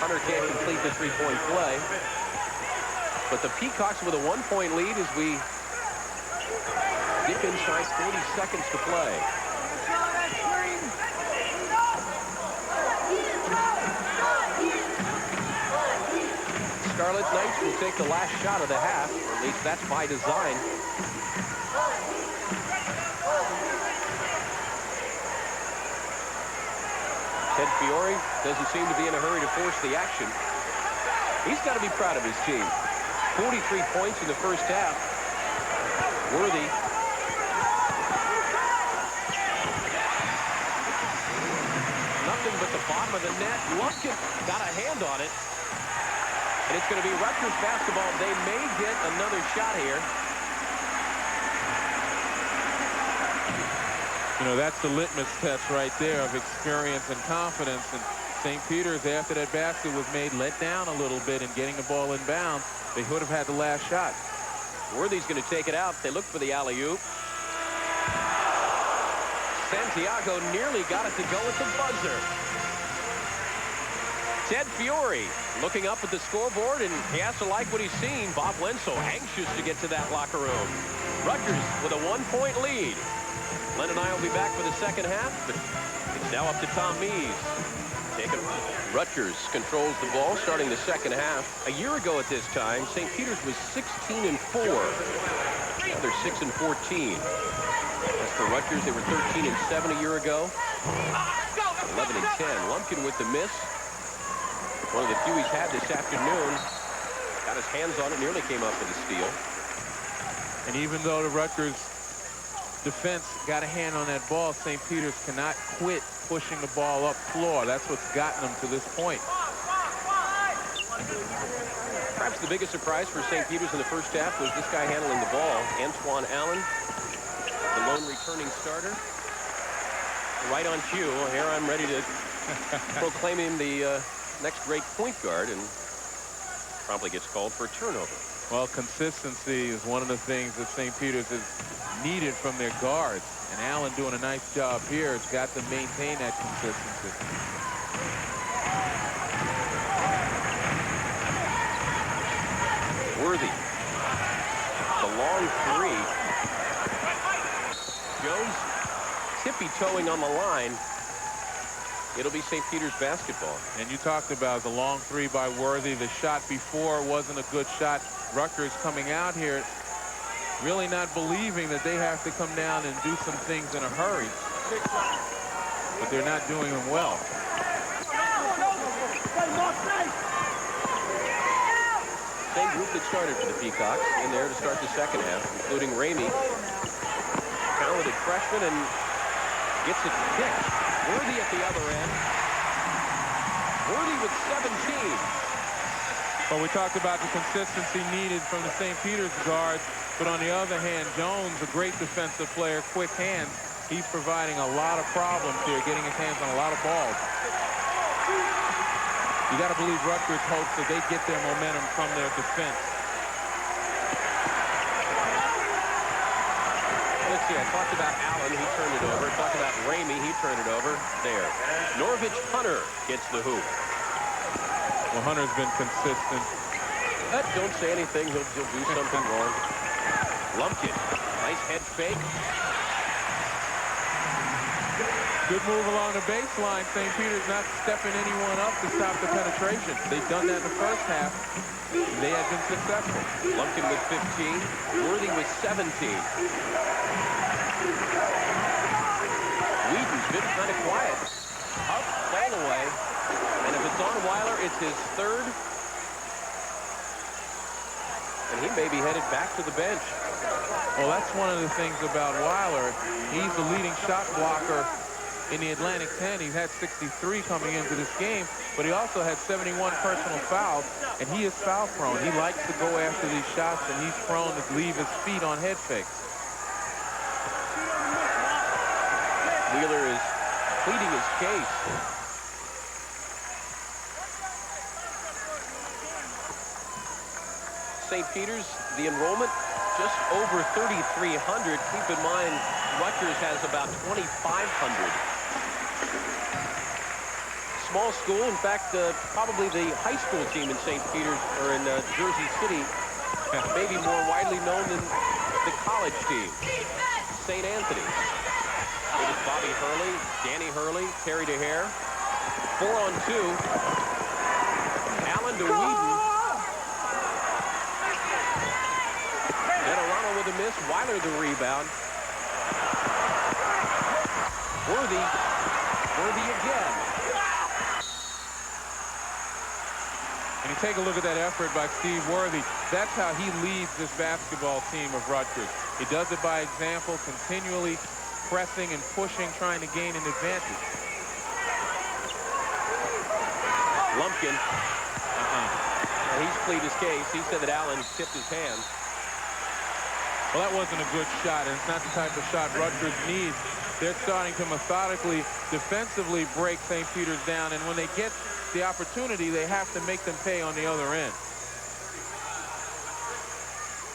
A: Hunter can't complete the 3-point play. But the Peacocks with a 1-point lead as we dip inside 30 seconds to play. Scarlet Knights will take the last shot of the half, or at least that's by design. Ted Fiore doesn't seem to be in a hurry to force the action. He's got to be proud of his team. 43 points in the first half. Worthy. Nothing but the bottom of the net. Lumpkin got a hand on it. And it's going to be Rutgers basketball. They may get another shot here.
B: You know, that's the litmus test right there of experience and confidence. And St. Peter's, after that basket was made, let down a little bit in getting the ball inbound. They would have had the last shot.
A: Worthy's going to take it out. They look for the alley-oop. Santiago nearly got it to go at the buzzer. Ted Fiore looking up at the scoreboard, and he has to like what he's seen. Bob Wenzel anxious to get to that locker room. Rutgers with a 1-point lead. Len and I will be back for the second half, but it's now up to Tom Mees. Rutgers controls the ball starting the second half. A year ago at this time, St. Peter's was 16-4. Now they're 6-14. As for Rutgers, they were 13-7 a year ago. 11-10. Lumpkin with the miss. One of the few he's had this afternoon. Got his hands on it, nearly came up with a steal.
B: And even though the Rutgers defense got a hand on that ball, St. Peter's cannot quit pushing the ball up floor. That's what's gotten them to this point.
A: Perhaps the biggest surprise for St. Peter's in the first half was this guy handling the ball, Antoine Allen, the lone returning starter. Right on cue. Here I'm ready to proclaim him the next great point guard, and promptly gets called for a turnover.
B: Well, consistency is one of the things that St. Peter's has needed from their guards. And Allen doing a nice job here has got to maintain that consistency.
A: Worthy. The long 3. Jones tippy-toeing on the line. It'll be St. Peter's basketball.
B: And you talked about the long 3 by Worthy. The shot before wasn't a good shot. Rutgers coming out here really not believing that they have to come down and do some things in a hurry. But they're not doing them well.
A: Same group that started for the Peacocks in there to start the second half, including Ramey, talented freshman, and gets it kicked. Worthy at the other end. Worthy with 17.
B: Well, we talked about the consistency needed from the St. Peter's guards, but on the other hand, Jones, a great defensive player, quick hands. He's providing a lot of problems here, getting his hands on a lot of balls. You got to believe Rutgers hopes that they get their momentum from their defense.
A: Let's see, I talked about Allen, he turned it over. Talked about Ramey, he turned it over. There. Norvich Hunter gets the hoop.
B: Well, Hunter's been consistent.
A: Don't say anything, he'll do something wrong. Lumpkin, nice head fake.
B: Good move along the baseline. St. Peter's not stepping anyone up to stop the penetration. They've done that in the first half. They have been successful.
A: Lumpkin with 15. Worthy with 17. Whedon's been kind of quiet. Up, ball away. And if it's on Weiler, it's his third. And he may be headed back to the bench.
B: Well, that's one of the things about Weiler. He's the leading shot blocker in the Atlantic 10. He's had 63 coming into this game, but he also had 71 personal fouls, and he is foul prone. He likes to go after these shots, and he's prone to leave his feet on head fakes.
A: Wheeler is pleading his case. St. Peter's, the enrollment, just over 3,300. Keep in mind, Rutgers has about 2,500. Small school. In fact, probably the high school team in St. Peter's or in Jersey City, maybe more widely known than the college team. St. Anthony's. It is Bobby Hurley, Danny Hurley, Terry DeHare. 4-on-2. Allen to Whedon. Netterano with a miss. Weiler the rebound. Worthy again.
B: And you take a look at that effort by Steve Worthy. That's how he leads this basketball team of Rutgers. He does it by example, continually pressing and pushing, trying to gain an advantage.
A: Lumpkin. He's pleaded his case. He said that Allen tipped his hand.
B: Well, that wasn't a good shot, and it's not the type of shot Rutgers needs. They're starting to methodically, defensively break St. Peter's down, and when they get the opportunity, they have to make them pay on the other end.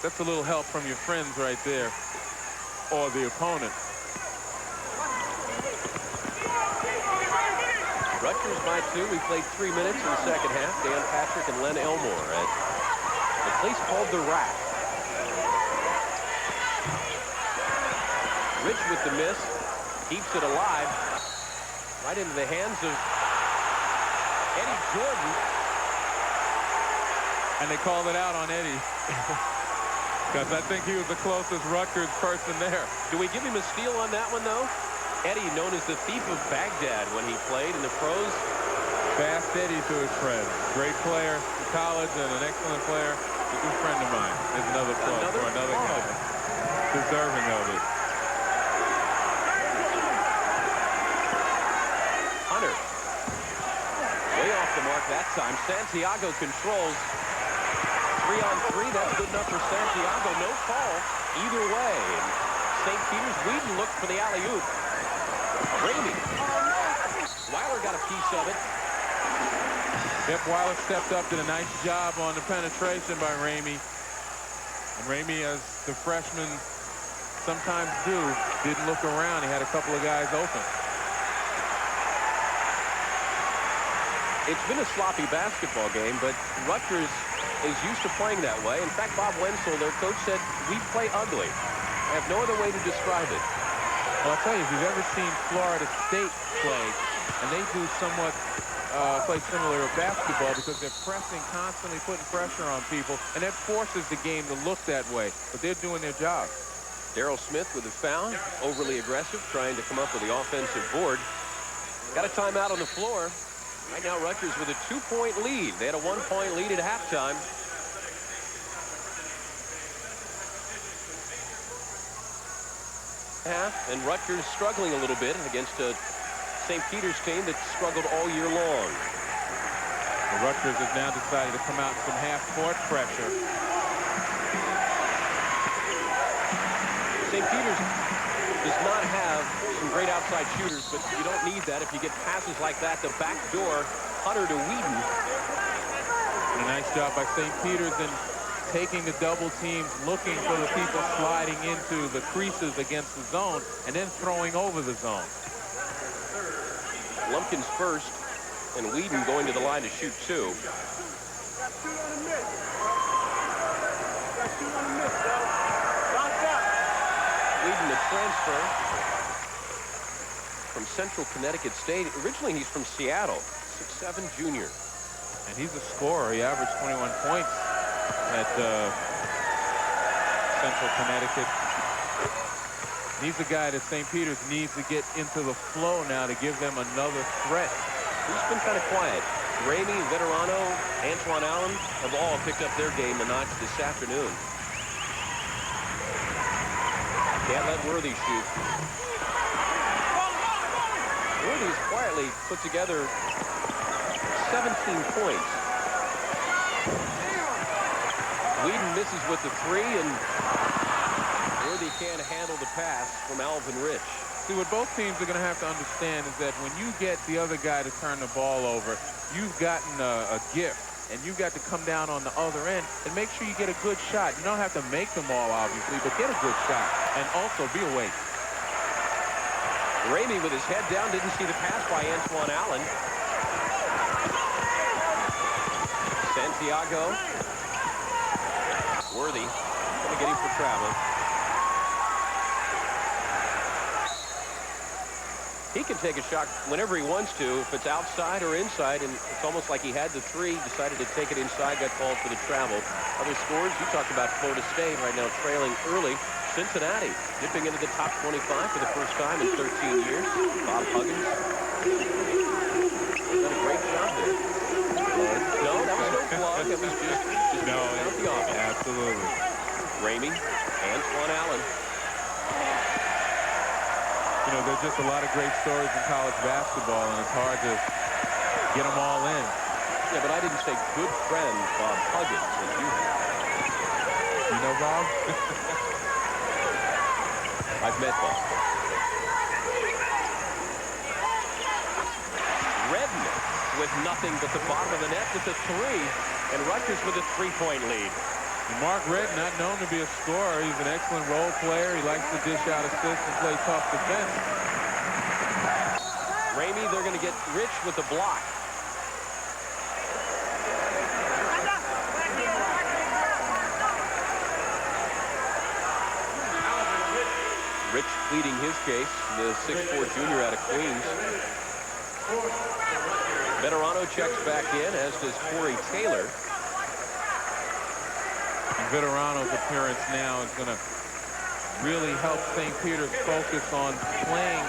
B: That's a little help from your friends right there, or the opponent.
A: Rutgers by 2. We played 3 minutes in the second half. Dan Patrick and Len Elmore at the place called The Rack. Rich with the miss. Keeps it alive. Right into the hands of Eddie Jordan.
B: And they called it out on Eddie. Because I think he was the closest Rutgers person there.
A: Do we give him a steal on that one, though? Eddie, known as the Thief of Baghdad when he played in the pros.
B: Fast Eddie to his friend. Great player in college and an excellent player. A good friend of mine. There's another plug for another guy. Deserving of it.
A: Hunter. Way off the mark that time. Santiago controls. 3-on-3. That's good enough for Santiago. No call either way. St. Peter's. Whedon looked for the alley-oop. Ramey. Weiler got a piece of it.
B: Yep, Weiler stepped up, did a nice job on the penetration by Ramey. And Ramey, as the freshmen sometimes do, didn't look around. He had a couple of guys open.
A: It's been a sloppy basketball game, but Rutgers is used to playing that way. In fact, Bob Wenzel, their coach, said, we play ugly. I have no other way to describe it.
B: Well, I'll tell you, if you've ever seen Florida State play, and they do somewhat play similar to basketball because they're pressing, constantly putting pressure on people, and that forces the game to look that way, but they're doing their job.
A: Darrell Smith with a foul, overly aggressive, trying to come up with the offensive board. Got a timeout on the floor. Right now, Rutgers with a 2-point lead. They had a 1-point lead at halftime. half, and Rutgers struggling a little bit against a St. Peter's team that struggled all year long.
B: Rutgers has now decided to come out in some half-court pressure.
A: St. Peter's does not have some great outside shooters, but you don't need that if you get passes like that. The back door, Hunter to Whedon.
B: And a nice job by St. Peter's in taking the double teams, looking for the people sliding into the creases against the zone, and then throwing over the zone.
A: Lumpkins first, and Whedon going to the line to shoot two. Whedon, a transfer from Central Connecticut State. Originally, he's from Seattle, 6'7" junior.
B: And he's a scorer. He averaged 21 points at Central Connecticut. He's a guy that St. Peter's needs to get into the flow now to give them another threat.
A: He's been kind of quiet. Ramey, Veterano, Antoine Allen have all picked up their game a notch this afternoon. Can't let Worthy shoot. Worthy's quietly put together 17 points. Whedon misses with the three, and Worthy can't handle the pass from Alvin Rich.
B: See, what both teams are going to have to understand is that when you get the other guy to turn the ball over, you've gotten a gift, and you've got to come down on the other end and make sure you get a good shot. You don't have to make them all, obviously, but get a good shot and also be awake.
A: Ramey with his head down didn't see the pass by Antoine Allen. Santiago. Worthy going to get him for travel. He can take a shot whenever he wants to, if it's outside or inside, and it's almost like he had the three, decided to take it inside, got called for the travel. Other scores, you talked about Florida State right now trailing early. Cincinnati dipping into the top 25 for the first time in 13 years. Bob Huggins done a great job there. No, that was no plug. That was just
B: no,
A: the offense.
B: Absolutely.
A: Ramey, Antoine Allen.
B: You know, there's just a lot of great stories in college basketball, and it's hard to get them all in.
A: Yeah, but I didn't say good friend Bob Huggins, as you have.
B: You know Bob?
A: I've met Bob. Redden with nothing but the bottom of the net with a three, and Rutgers with a three-point lead.
B: And Mark Redden, not known to be a scorer. He's an excellent role player. He likes to dish out assists and play tough defense.
A: Ramey, they're going to get Rich with the block. Rich pleading his case, the 6'4" junior out of Queens. Veterano checks back in, as does Corey Taylor.
B: And Veterano's appearance now is going to really help St. Peter's focus on playing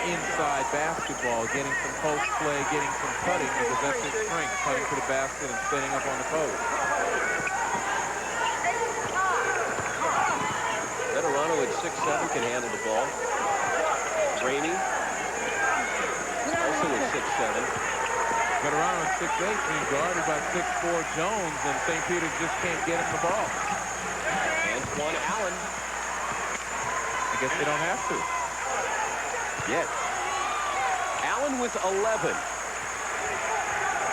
B: inside basketball, getting some post play, getting some cutting, because that's his strength, cutting to the basket and setting up on the post.
A: Veterano at 6'7" can handle the ball. Ramey also at 6'7".
B: Veterano at 6'8", being guarded by 6'4" Jones, and St. Peter's just can't get him the ball.
A: Antoine Allen.
B: I guess they don't have to.
A: Yet. Allen with 11.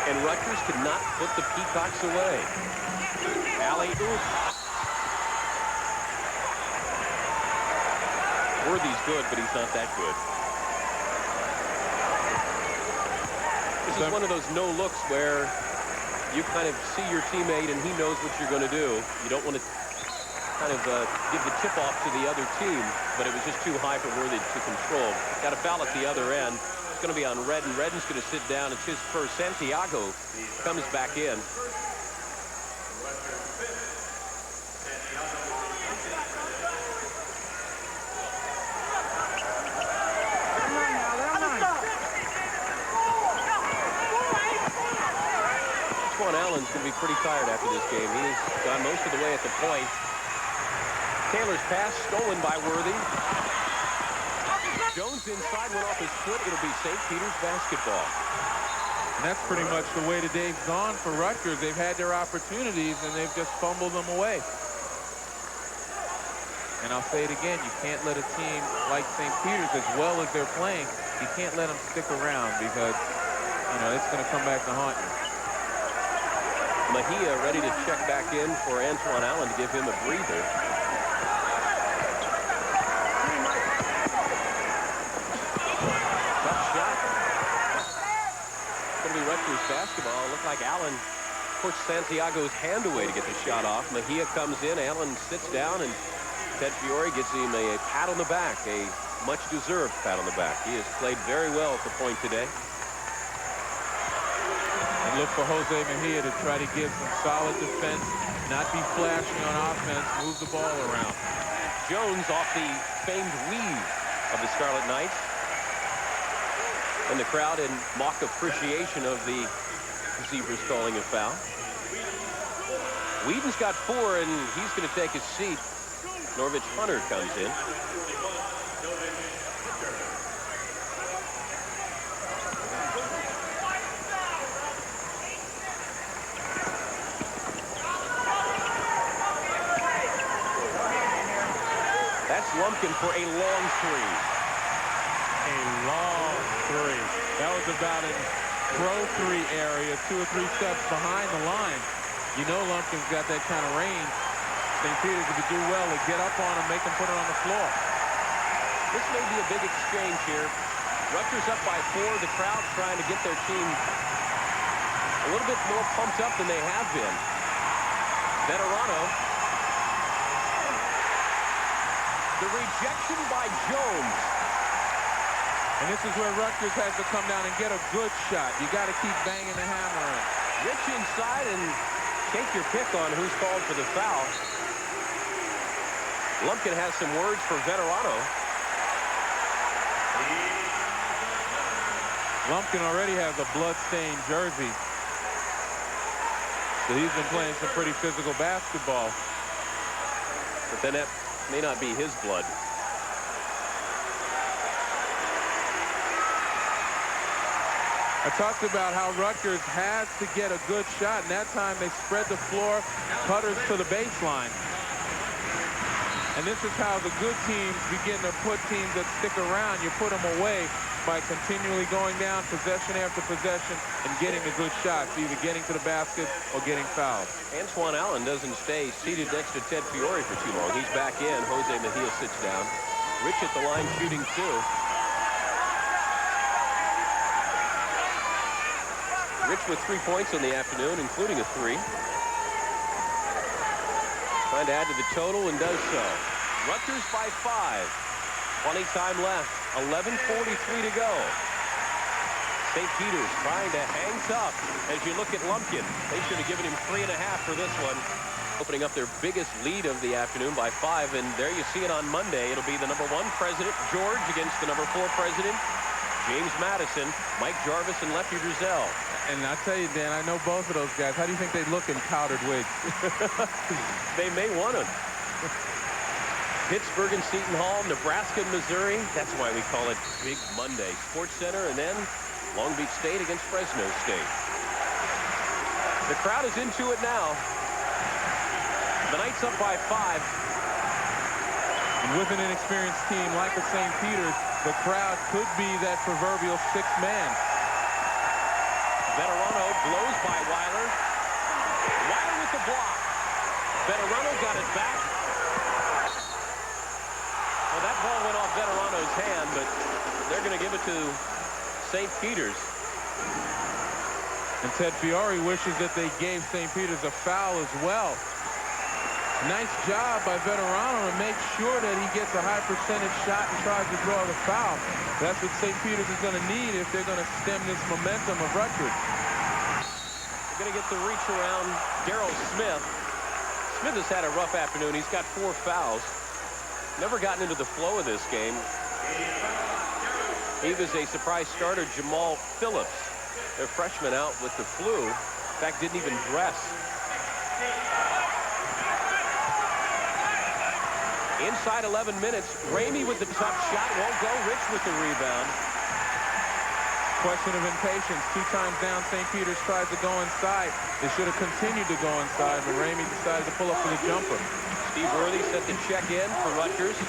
A: And Rutgers could not put the Peacocks away. Alley-oop. Worthy's good, but he's not that good. This is one of those no looks where you kind of see your teammate and he knows what you're going to do. You don't want to kind of give the tip off to the other team, but it was just too high for Worthy to control. Got a foul at the other end. It's going to be on Redden. Redden's going to sit down. It's his first. Santiago comes back in. Allen's going to be pretty tired after this game. He has gone most of the way at the point. Taylor's pass stolen by Worthy. Jones inside, went off his foot. It'll be St. Peter's basketball.
B: And that's pretty much the way today's gone for Rutgers. They've had their opportunities, and they've just fumbled them away. And I'll say it again, you can't let a team like St. Peter's, as well as they're playing, you can't let them stick around because, you know, it's going to come back to haunt you.
A: Mejia ready to check back in for Antoine Allen to give him a breather. Tough shot. It's going to be Rutgers basketball. Looked like Allen pushed Santiago's hand away to get the shot off. Mejia comes in. Allen sits down, and Ted Fiore gives him a pat on the back, a much-deserved pat on the back. He has played very well at the point today.
B: And look for Jose Mejia to try to give some solid defense, not be flashy on offense, move the ball around.
A: Jones off the famed weave of the Scarlet Knights. And the crowd in mock appreciation of the Zebras calling a foul. Whedon's got 4, and he's going to take his seat. Norvich Hunter comes in. That's Lumpkin for a long 3.
B: A long 3. That was about in pro 3 area, 2 or 3 steps behind the line. You know Lumpkin's got that kind of range. St. Peter's, if you do well, to get up on him, make him put it on the floor.
A: This may be a big exchange here. Rutgers up by 4. The crowd trying to get their team a little bit more pumped up than they have been. Veterano. The rejection by Jones.
B: And this is where Rutgers has to come down and get a good shot. You got to keep banging the hammer in.
A: Rich inside, and take your pick on who's called for the foul. Lumpkin has some words for Veterano.
B: Lumpkin already has a blood-stained jersey. So he's been playing some pretty physical basketball.
A: But then that may not be his blood.
B: I talked about how Rutgers has to get a good shot, and that time they spread the floor, cutters to the baseline. And this is how the good teams begin to put teams that stick around. You put them away by continually going down possession after possession and getting the good shots, either getting to the basket or getting fouled.
A: Antoine Allen doesn't stay seated next to Ted Fiore for too long. He's back in. Jose Mejia sits down. Rich at the line shooting 2. Rich with 3 points in the afternoon, including a 3. Trying to add to the total, and does so. Rutgers by 5. Plenty time left. 11:43 to go. St. Peter's trying to hang tough as you look at Lumpkin. They should have given him 3.5 for this one. Opening up their biggest lead of the afternoon by 5, and there you see it on Monday. It'll be the #1 president, George, against the #4 president, James Madison, Mike Jarvis, and Lefty Drizel.
B: And I tell you, Dan, I know both of those guys. How do you think they look in powdered wigs?
A: They may want them. Pittsburgh and Seton Hall, Nebraska and Missouri. That's why we call it Big Monday. Sports Center, and then Long Beach State against Fresno State. The crowd is into it now. The Knights up by 5.
B: And with an inexperienced team like the St. Peter's, the crowd could be that proverbial 6th man.
A: Veterano blows by Weiler. Weiler with the block. Veterano got it back. Well, that ball went off Veterano's hand, but they're going to give it to St. Peter's.
B: And Ted Fiore wishes that they gave St. Peter's a foul as well. Nice job by Veterano to make sure that he gets a high percentage shot and tries to draw the foul. That's what St. Peter's is going to need if they're going to stem this momentum of Rutgers.
A: They're going to get the reach around Darryl Smith. Smith has had a rough afternoon. He's got 4 fouls. Never gotten into the flow of this game. He was a surprise starter, Jamal Phillips. Their freshman out with the flu. In fact, didn't even dress. Inside 11 minutes, Ramey with the tough shot. Won't go. Rich with the rebound.
B: Question of impatience. 2 times down, St. Peter's tried to go inside. They should have continued to go inside, but Ramey decided to pull up for the jumper.
A: Steve Worthy set the check in for Rutgers.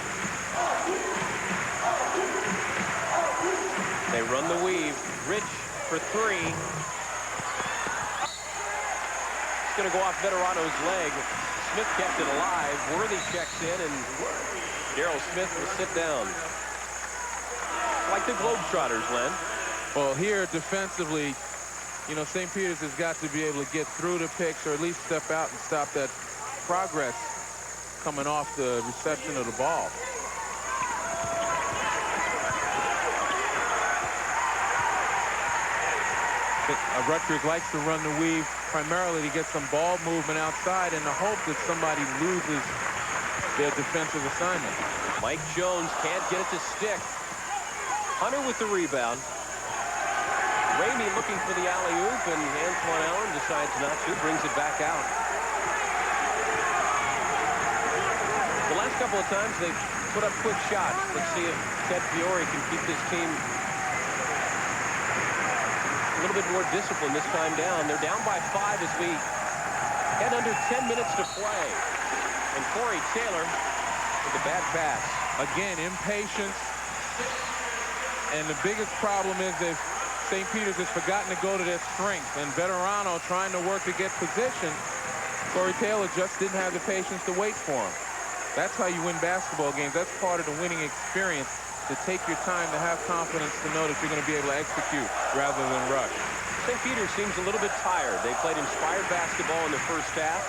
A: They run the weave. Rich for 3. It's going to go off Veterano's leg. Smith kept it alive. Worthy checks in, and Daryl Smith will sit down. Like the Globetrotters, Len.
B: Well, here defensively, you know, St. Peter's has got to be able to get through the picks or at least step out and stop that progress coming off the reception of the ball. Rutgers likes to run the weave primarily to get some ball movement outside in the hope that somebody loses their defensive assignment.
A: Mike Jones can't get it to stick. Hunter with the rebound. Ramey looking for the alley-oop, and Antoine Allen decides not to, brings it back out. The last couple of times they've put up quick shots. Let's see if Ted Fiore can keep this team a little bit more disciplined this time down. They're down by 5 as we head under 10 minutes to play. And Corey Taylor with a bad pass.
B: Again, impatience. And the biggest problem is that St. Peter's has forgotten to go to their strength. And Veterano trying to work to get position. Corey Taylor just didn't have the patience to wait for him. That's how you win basketball games. That's part of the winning experience, to take your time, to have confidence, to know that you're going to be able to execute rather than rush.
A: St. Peter's seems a little bit tired. They played inspired basketball in the first half.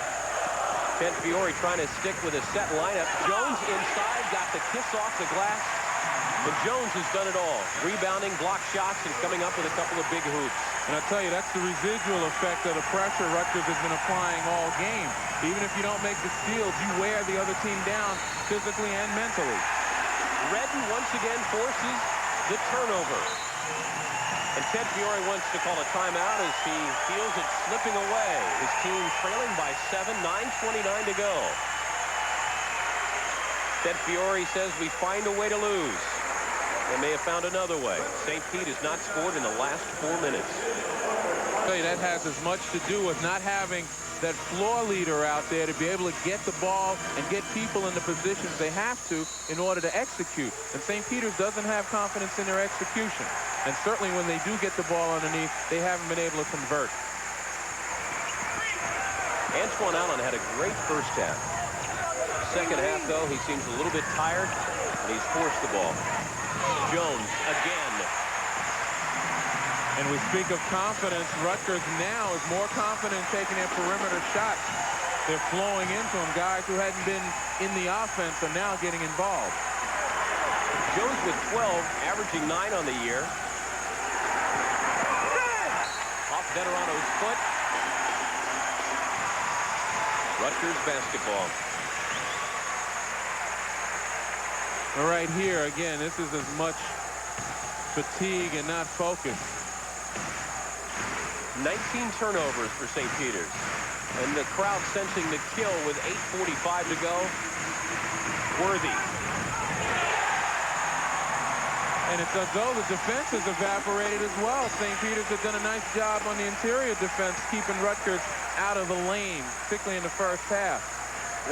A: Ted Fiore trying to stick with a set lineup. Jones inside, got the kiss off the glass. But Jones has done it all. Rebounding, block shots, and coming up with a couple of big hoops.
B: And I tell you, that's the residual effect of the pressure Rutgers has been applying all game. Even if you don't make the steals, you wear the other team down physically and mentally.
A: Redden once again forces the turnover. And Ted Fiore wants to call a timeout as he feels it slipping away. His team trailing by 7, 9:29 to go. Ted Fiore says we find a way to lose. They may have found another way. St. Pete has not scored in the last 4 minutes.
B: I tell you, that has as much to do with not having that floor leader out there to be able to get the ball and get people in the positions they have to in order to execute. And St. Peter's doesn't have confidence in their execution. And certainly when they do get the ball underneath, they haven't been able to convert.
A: Antoine Allen had a great first half. Second half, though, he seems a little bit tired, and he's forced the ball. Jones again.
B: And we speak of confidence. Rutgers now is more confident in taking their perimeter shots. They're flowing into them. Guys who hadn't been in the offense are now getting involved.
A: Jones with 12, averaging 9 on the year. Off Veterano's foot. Rutgers basketball.
B: All right, here again, this is as much fatigue and not focus.
A: 19 turnovers for St. Peter's. And the crowd sensing the kill with 8:45 to go. Worthy.
B: And it's as though the defense has evaporated as well. St. Peter's has done a nice job on the interior defense, keeping Rutgers out of the lane, particularly in the first half.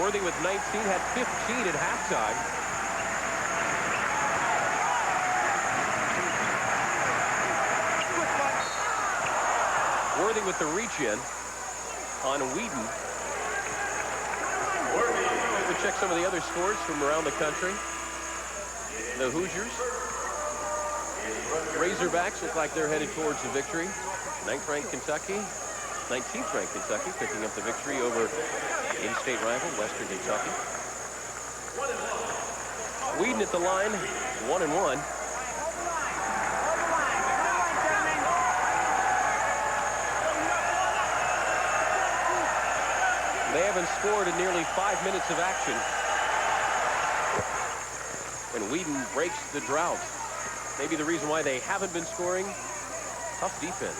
A: Worthy with 19, had 15 at halftime. Worthy with the reach-in on Whedon. We'll check some of the other scores from around the country. The Hoosiers. Razorbacks look like they're headed towards the victory. 9th-ranked Kentucky. 19th-ranked Kentucky picking up the victory over in-state rival Western Kentucky. Whedon at the line, 1-1. They haven't scored in nearly 5 minutes of action. And Whedon breaks the drought. Maybe the reason why they haven't been scoring, tough defense.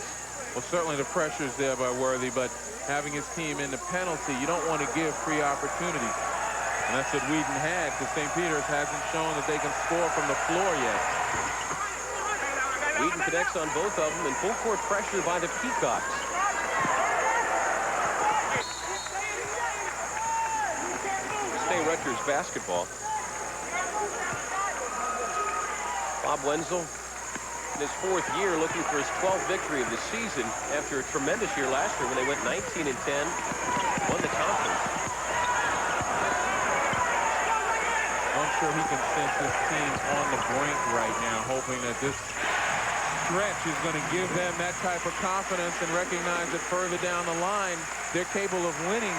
B: Well, certainly the pressure is there by Worthy, but having his team in the penalty, you don't want to give free opportunities. And that's what Whedon had, because St. Peter's hasn't shown that they can score from the floor yet.
A: Whedon connects on both of them, and full court pressure by the Peacocks. Stay Rutgers basketball. Bob Wenzel, in his 4th year, looking for his 12th victory of the season after a tremendous year last year when they went 19-10, won the conference.
B: I'm sure he can sense his team on the brink right now, hoping that this stretch is going to give them that type of confidence and recognize that further down the line, they're capable of winning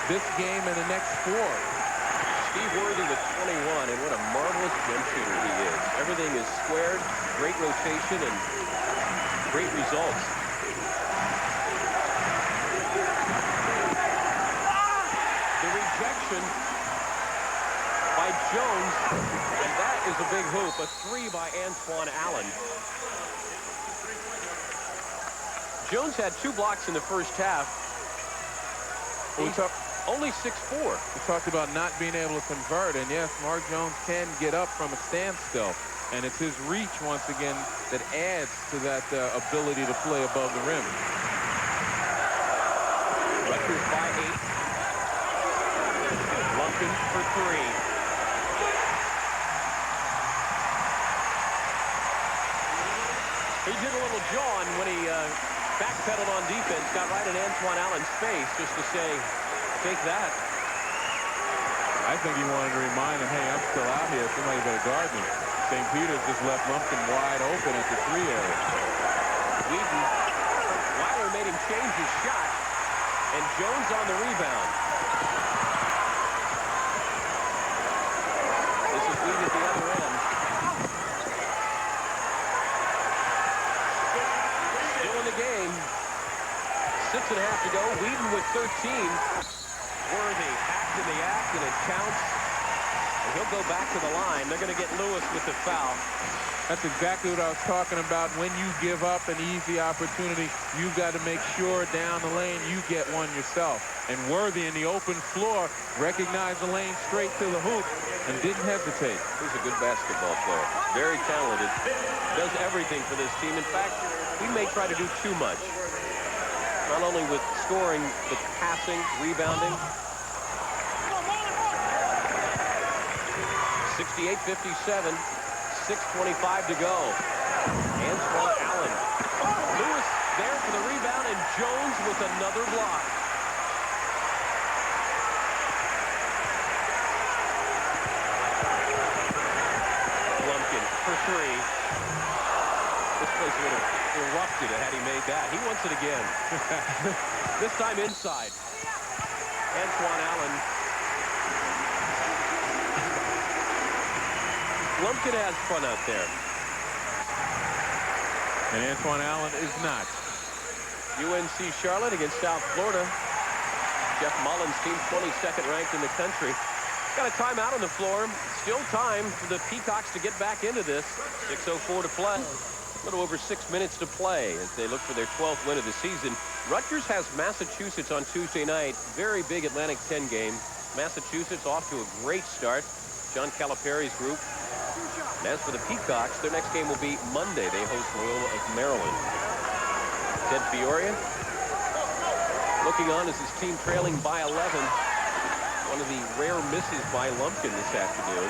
B: this game and the next 4.
A: Steve Worthy with 21, and what a marvelous jump shooter he is. Everything is squared, great rotation, and great results. The rejection by Jones, and that is a big hoop. A 3 by Antoine Allen. Jones had 2 blocks in the first half. Only 6'4".
B: We talked about not being able to convert, and yes, Mark Jones can get up from a standstill, and it's his reach once again that adds to that ability to play above the rim.
A: Rutgers by 8. Lumpkin for 3. He did a little jawing when he backpedaled on defense, got right in Antoine Allen's face just to say, take that.
B: I think he wanted to remind him, hey, I'm still out here. Somebody better guard me. St. Peter's just left Lumpkin wide open at the 3 area.
A: Whedon, Wilder made him change his shot, and Jones on the rebound. This is Whedon at the other end. Still in the game. 6.5 to go. Whedon with 13. Worthy back to the act, and it counts. And he'll go back to the line. They're going to get Lewis with the foul.
B: That's exactly what I was talking about. When you give up an easy opportunity, you've got to make sure down the lane you get one yourself. And Worthy in the open floor recognized the lane straight to the hoop and didn't hesitate.
A: He's a good basketball player. Very talented. Does everything for this team. In fact, he may try to do too much. Not only with scoring, but passing, rebounding. 68-57, 6:25 to go. Antoine Allen. Lewis there for the rebound, and Jones with another block. Lumpkin for 3. This place would have erupted had he made that. He wants it again. This time inside. Antoine Allen. Lumpkin has fun out there.
B: And Antoine Allen is not.
A: UNC Charlotte against South Florida. Jeff Mullins' team 22nd ranked in the country. Got a timeout on the floor. Still time for the Peacocks to get back into this. 6:04 to play. A little over 6 minutes to play as they look for their 12th win of the season. Rutgers has Massachusetts on Tuesday night. Very big Atlantic 10 game. Massachusetts off to a great start. John Calipari's group. And as for the Peacocks, their next game will be Monday. They host Loyola of Maryland. Ted Fiore looking on as his team trailing by 11. One of the rare misses by Lumpkin this afternoon.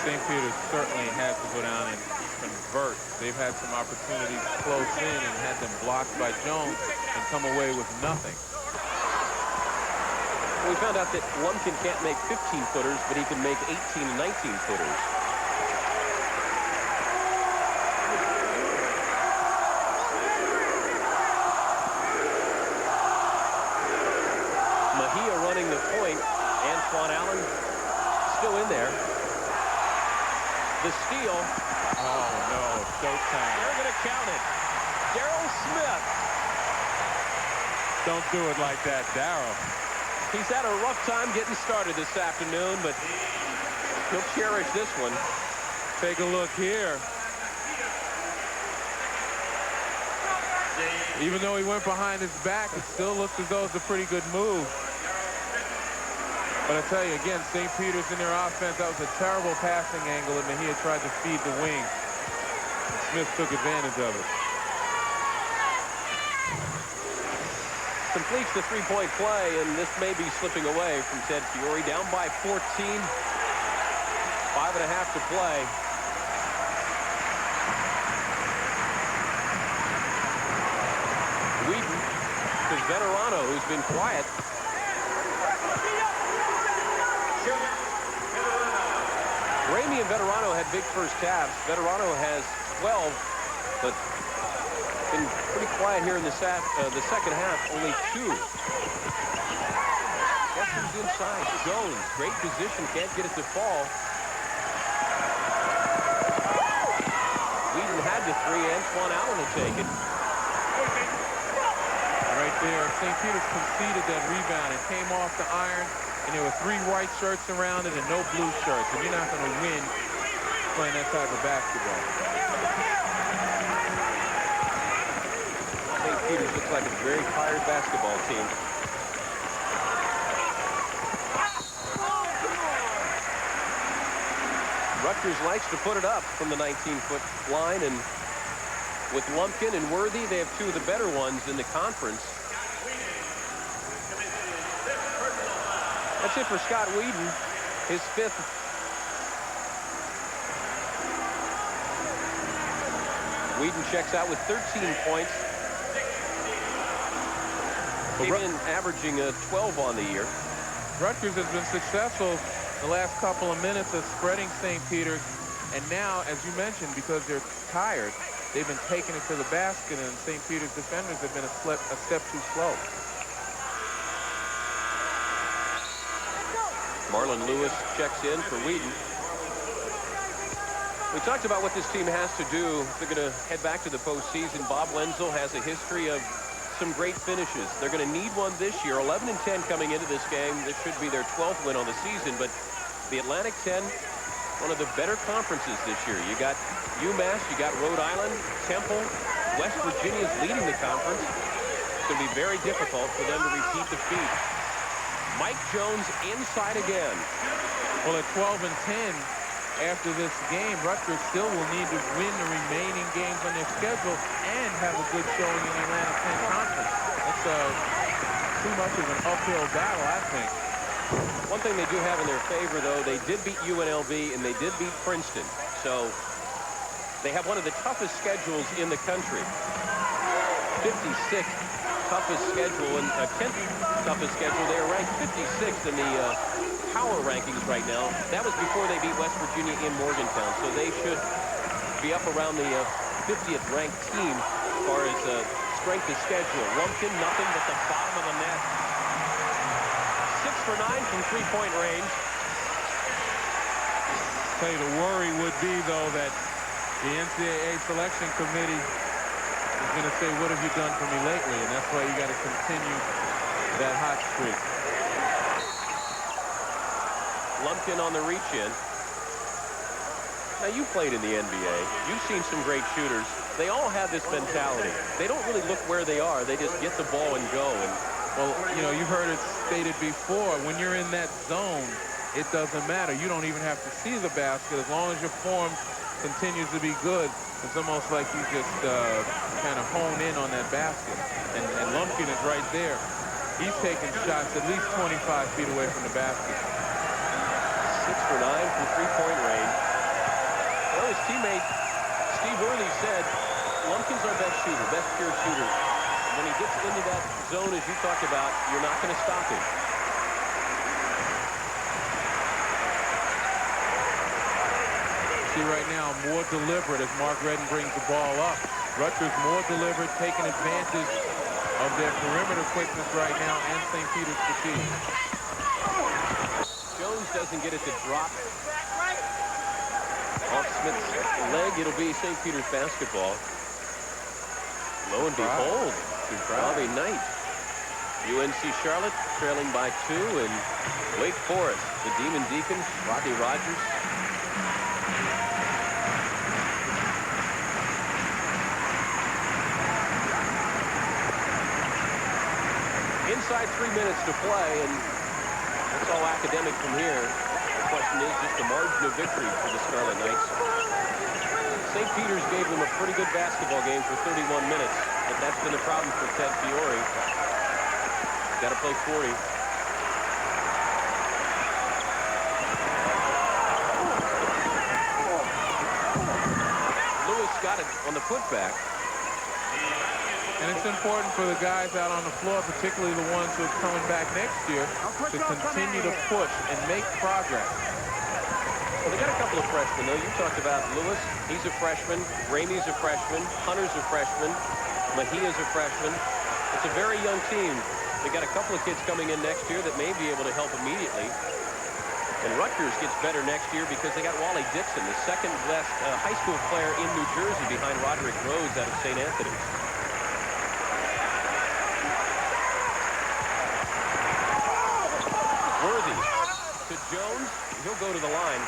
B: St. Peter's certainly had to go down and convert. They've had some opportunities close in and had them blocked by Jones and come away with nothing.
A: Well, we found out that Lumpkin can't make 15-footers, but he can make 18 and 19-footers. Mejia running the point. Antoine Allen still in there. The steal.
B: Oh, no. Showtime.
A: They're going to count it. Darryl Smith.
B: Don't do it like that, Darryl.
A: He's had a rough time getting started this afternoon, but he'll cherish this one.
B: Take a look here. Even though he went behind his back, it still looks as though it's a pretty good move. But I tell you again, St. Peter's in their offense, that was a terrible passing angle, and Mejia tried to feed the wing. And Smith took advantage of it.
A: Completes the three-point play, and this may be slipping away from Ted Fiore. Down by 14. 5.5 to play. Whedon to Veterano, who's been quiet. Ramey and Veterano had big first halves. Veterano has 12, but been pretty quiet here in the second half. Only 2. Guess who's inside? Jones. Great position. Can't get it to fall. Whedon had the 3. Antoine Allen will take it.
B: Right there, St. Peter's conceded that rebound. It came off the iron, and there were 3 white shirts around it and no blue shirts. And you're not going to win playing that type of basketball.
A: St. Peter's looks like a very tired basketball team. Rutgers likes to put it up from the 19-foot line, and with Lumpkin and Worthy, they have 2 of the better ones in the conference. That's it for Scott Whedon, his 5th. Whedon checks out with 13 points. Came in averaging 12 on the year.
B: Rutgers has been successful the last couple of minutes of spreading St. Peter's, and now, as you mentioned, because they're tired, they've been taking it to the basket, and St. Peter's defenders have been a step too slow.
A: Marlon Lewis checks in for Whedon. We talked about what this team has to do if they're going to head back to the postseason. Bob Wenzel has a history of some great finishes. They're going to need one this year. 11 and 10 coming into this game. This should be their 12th win on the season, but the Atlantic 10, one of the better conferences this year. You got UMass, you got Rhode Island, Temple, West Virginia's leading the conference. It's going to be very difficult for them to repeat the feat. Mike Jones inside again.
B: Well, at 12 and 10 after this game, Rutgers still will need to win the remaining games on their schedule and have a good showing in the Atlantic 10 conference. That's too much of an uphill battle, I think.
A: One thing they do have in their favor, though, they did beat UNLV and they did beat Princeton. So they have one of the toughest schedules in the country. 56th toughest schedule and 10th toughest schedule. They are ranked 56th in the power rankings right now. That was before they beat West Virginia in Morgantown. So they should be up around the 50th ranked team as far as strength of schedule. Lumpkin, nothing but the bottom of the net. 6 for 9 from three-point range.
B: I'll tell you, the worry would be, though, that the NCAA selection committee is going to say, what have you done for me lately? And that's why you got to continue that hot streak.
A: Lumpkin on the reach-in. Now, you played in the NBA. You've seen some great shooters. They all have this mentality. They don't really look where they are. They just get the ball and go. And
B: well, you know, you've heard it stated before, when you're in that zone, it doesn't matter. You don't even have to see the basket. As long as your form continues to be good, it's almost like you just kind of hone in on that basket. And Lumpkin is right there. He's taking shots at least 25 feet away from the basket.
A: 6 for 9 from three-point range. Well, his teammate Steve Worthy said Lumpkin's our best shooter, best pure shooter. When he gets into that zone, as you talked about, you're not going to stop him.
B: See right now, more deliberate as Mark Redden brings the ball up. Rutgers more deliberate, taking advantage of their perimeter quickness right now and St. Peter's fatigue.
A: Jones doesn't get it to drop off Smith's leg. It'll be St. Peter's basketball. Lo and behold, Bobby Knight. UNC Charlotte trailing by 2, and Wake Forest, the Demon Deacons, Rodney Rogers. Inside 3 minutes to play, and that's all academic from here. The question is just a margin of victory for the Scarlet Knights. St. Peter's gave them a pretty good basketball game for 31 minutes, but that's been the problem for Ted Fiore. Got to play 40. Lewis got it on the putback.
B: And it's important for the guys out on the floor, particularly the ones who are coming back next year, to continue to push and make progress.
A: Well, they got a couple of freshmen, though. You talked about Lewis. He's a freshman. Ramey's a freshman. Hunter's a freshman. Mahia's a freshman. It's a very young team. They got a couple of kids coming in next year that may be able to help immediately. And Rutgers gets better next year because they got Wally Dixon, the second best high school player in New Jersey behind Roderick Rhodes out of St. Anthony's. Worthy to Jones. He'll go to the line.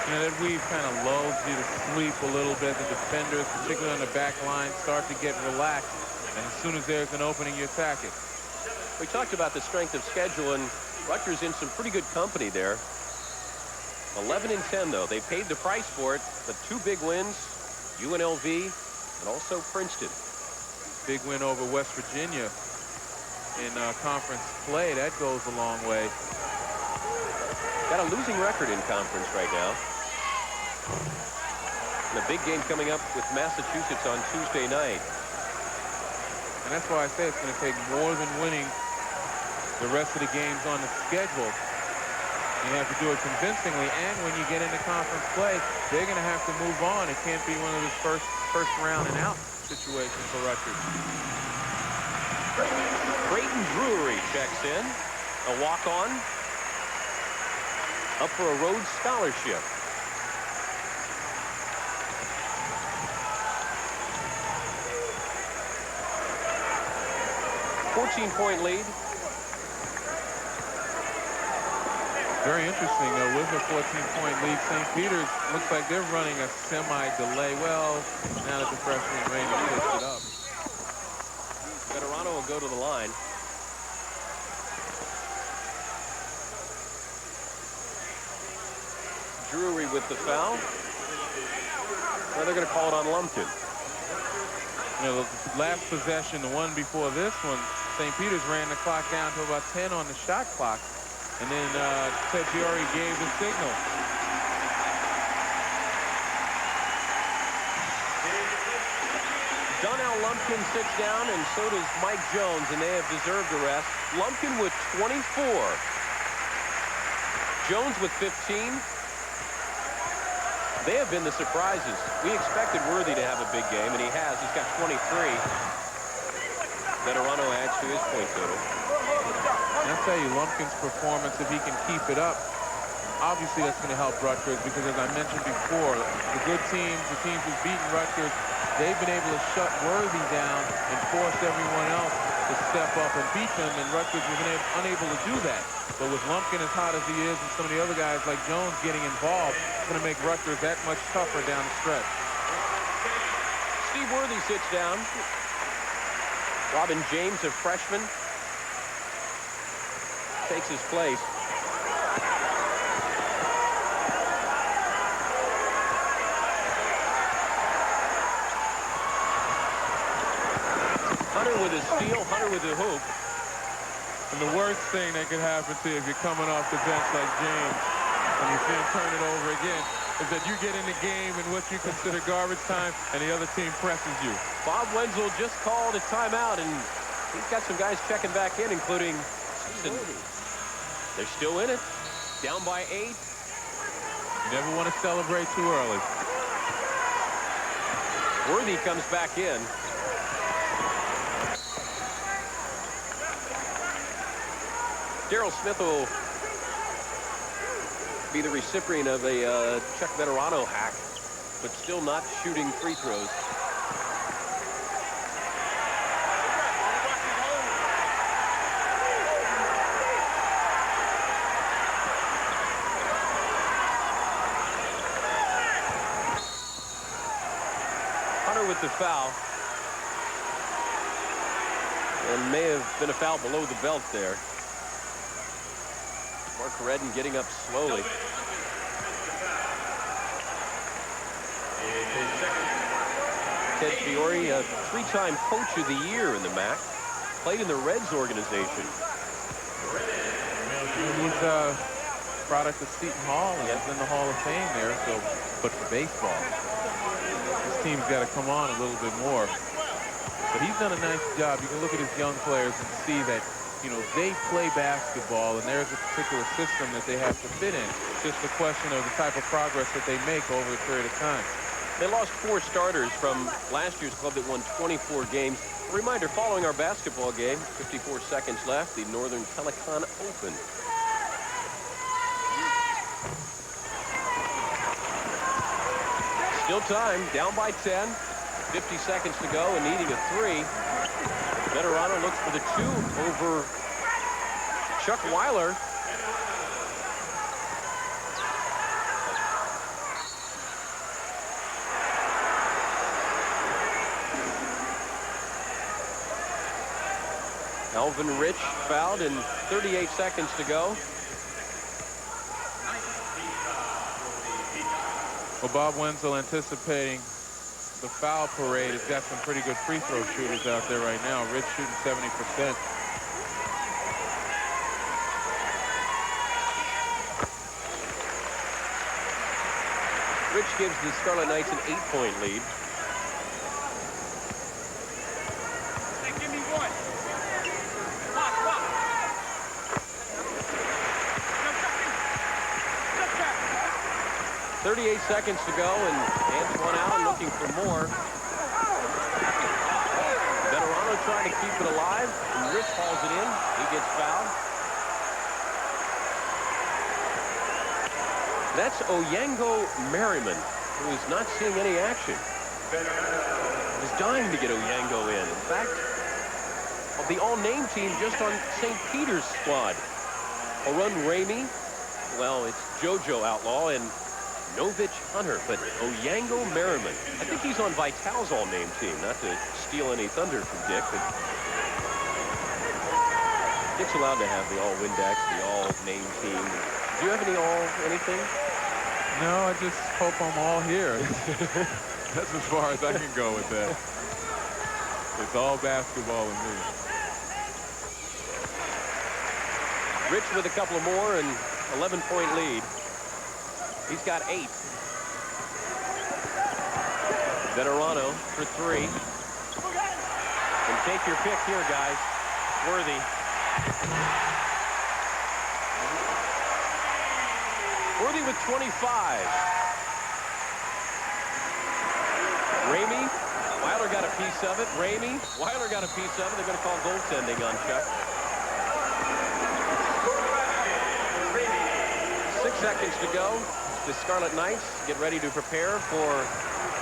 B: You know, that weave kind of lulls you to sleep a little bit. The defenders, particularly on the back line, start to get relaxed. And as soon as there's an opening, you attack it.
A: We talked about the strength of schedule, and Rutgers in some pretty good company there. 11-10, though. They paid the price for it, but 2 big wins, UNLV and also Princeton.
B: Big win over West Virginia in conference play. That goes a long way.
A: Got a losing record in conference right now. And a big game coming up with Massachusetts on Tuesday night.
B: And that's why I say it's going to take more than winning the rest of the games on the schedule. You have to do it convincingly, and when you get into conference play, they're going to have to move on. It can't be one of those first round and out situations for Rutgers.
A: Creighton Brewery checks in, a walk-on, up for a Rhodes Scholarship. $14-point lead.
B: Very interesting, though, with a 14-point lead. St. Peter's looks like they're running a semi-delay. Well, now that the freshman Raymond pitched it up.
A: Veterano will go to the line. Drury with the foul. Now they're going to call it on Lumpkin.
B: You know, the last possession, the one before this one, St. Peter's ran the clock down to about 10 on the shot clock. And then Ted Fiore gave the signal.
A: Donnell Lumpkin sits down, and so does Mike Jones, and they have deserved a rest. Lumpkin with 24. Jones with 15. They have been the surprises. We expected Worthy to have a big game, and he has. He's got 23. Veterano adds to his point total.
B: And I'll tell you, Lumpkin's performance, if he can keep it up, obviously that's going to help Rutgers because, as I mentioned before, the good teams, the teams who've beaten Rutgers, they've been able to shut Worthy down and force everyone else to step up and beat them, and Rutgers was unable to do that. But with Lumpkin as hot as he is and some of the other guys like Jones getting involved, it's going to make Rutgers that much tougher down the stretch.
A: Steve Worthy sits down. Robin James, a freshman, takes his place. Hunter with a steal, Hunter with a hoop.
B: And the worst thing that could happen to you if you're coming off the bench like James and you see him turn it over again is that you get in the game in what you consider garbage time and the other team presses you.
A: Bob Wenzel just called a timeout, and he's got some guys checking back in, including Season. They're still in it. Down by 8.
B: You never want to celebrate too early.
A: Worthy comes back in. Daryl Smith will be the recipient of a Chuck Veterano hack, but still not shooting free throws. Hunter with the foul. And may have been a foul below the belt there. Mark Redden getting up slowly. Ted Fiore, a three-time Coach of the Year in the MAC, played in the Reds organization.
B: He's a product of Seton Hall, and he's in the Hall of Fame there. So, but for baseball, this team's got to come on a little bit more. But he's done a nice job. You can look at his young players and see that, you know, they play basketball, and there's a particular system that they have to fit in. It's just a question of the type of progress that they make over a period of time.
A: They lost 4 starters from last year's club that won 24 games. A reminder, following our basketball game, 54 seconds left, the Northern Telecon Open. Still time, down by 10. 50 seconds to go and needing a 3. Veterano looks for the 2 over Chuck Weiler. Alvin Rich fouled and 38 seconds to go.
B: Well, Bob Wenzel anticipating the foul parade has got some pretty good free throw shooters out there right now. Rich shooting 70%.
A: Rich gives the Scarlet Knights an 8-point lead.
C: Give me one. Come on, come on.
A: 38 seconds to go, and Antoine Allen looking for more. Veterano trying to keep it alive, and Rich hauls it in. He gets fouled. That's Oyango Merriman, who is not seeing any action. He's dying to get Oyango in. In fact, of the all-name team just on St. Peter's squad. Harun Ramey, well, it's JoJo Outlaw and Novich Hunter, but Oyango Merriman. I think he's on Vital's all-name team, not to steal any thunder from Dick, but Dick's allowed to have the all-Windex, the all-name team. Do you have any anything?
B: No, I just hope I'm all here. That's as far as I can go with that. It's all basketball with me.
A: Rich with a couple of more and 11-point lead. He's got 8. Veterano for 3. And take your pick here, guys. Worthy. Worthy with 25. Ramey, Weiler got a piece of it. Ramey, Weiler got a piece of it. They're going to call goaltending on Chuck. 6 seconds to go. The Scarlet Knights get ready to prepare for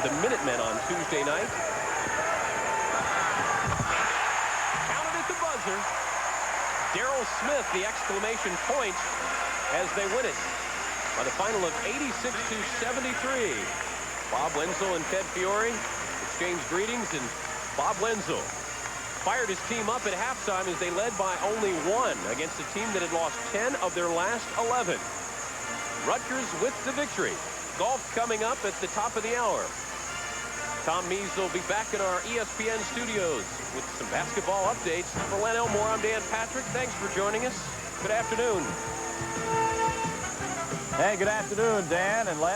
A: the Minutemen on Tuesday night. Counted at the buzzer. Darryl Smith, the exclamation point as they win it by the final of 86-73. Bob Wenzel and Ted Fiore exchanged greetings, and Bob Wenzel fired his team up at halftime as they led by only 1 against a team that had lost 10 of their last 11. Rutgers with the victory. Golf coming up at the top of the hour. Tom Mees will be back in our ESPN studios with some basketball updates. For Len Elmore, I'm Dan Patrick. Thanks for joining us. Good afternoon.
D: Hey, good afternoon, Dan and Len.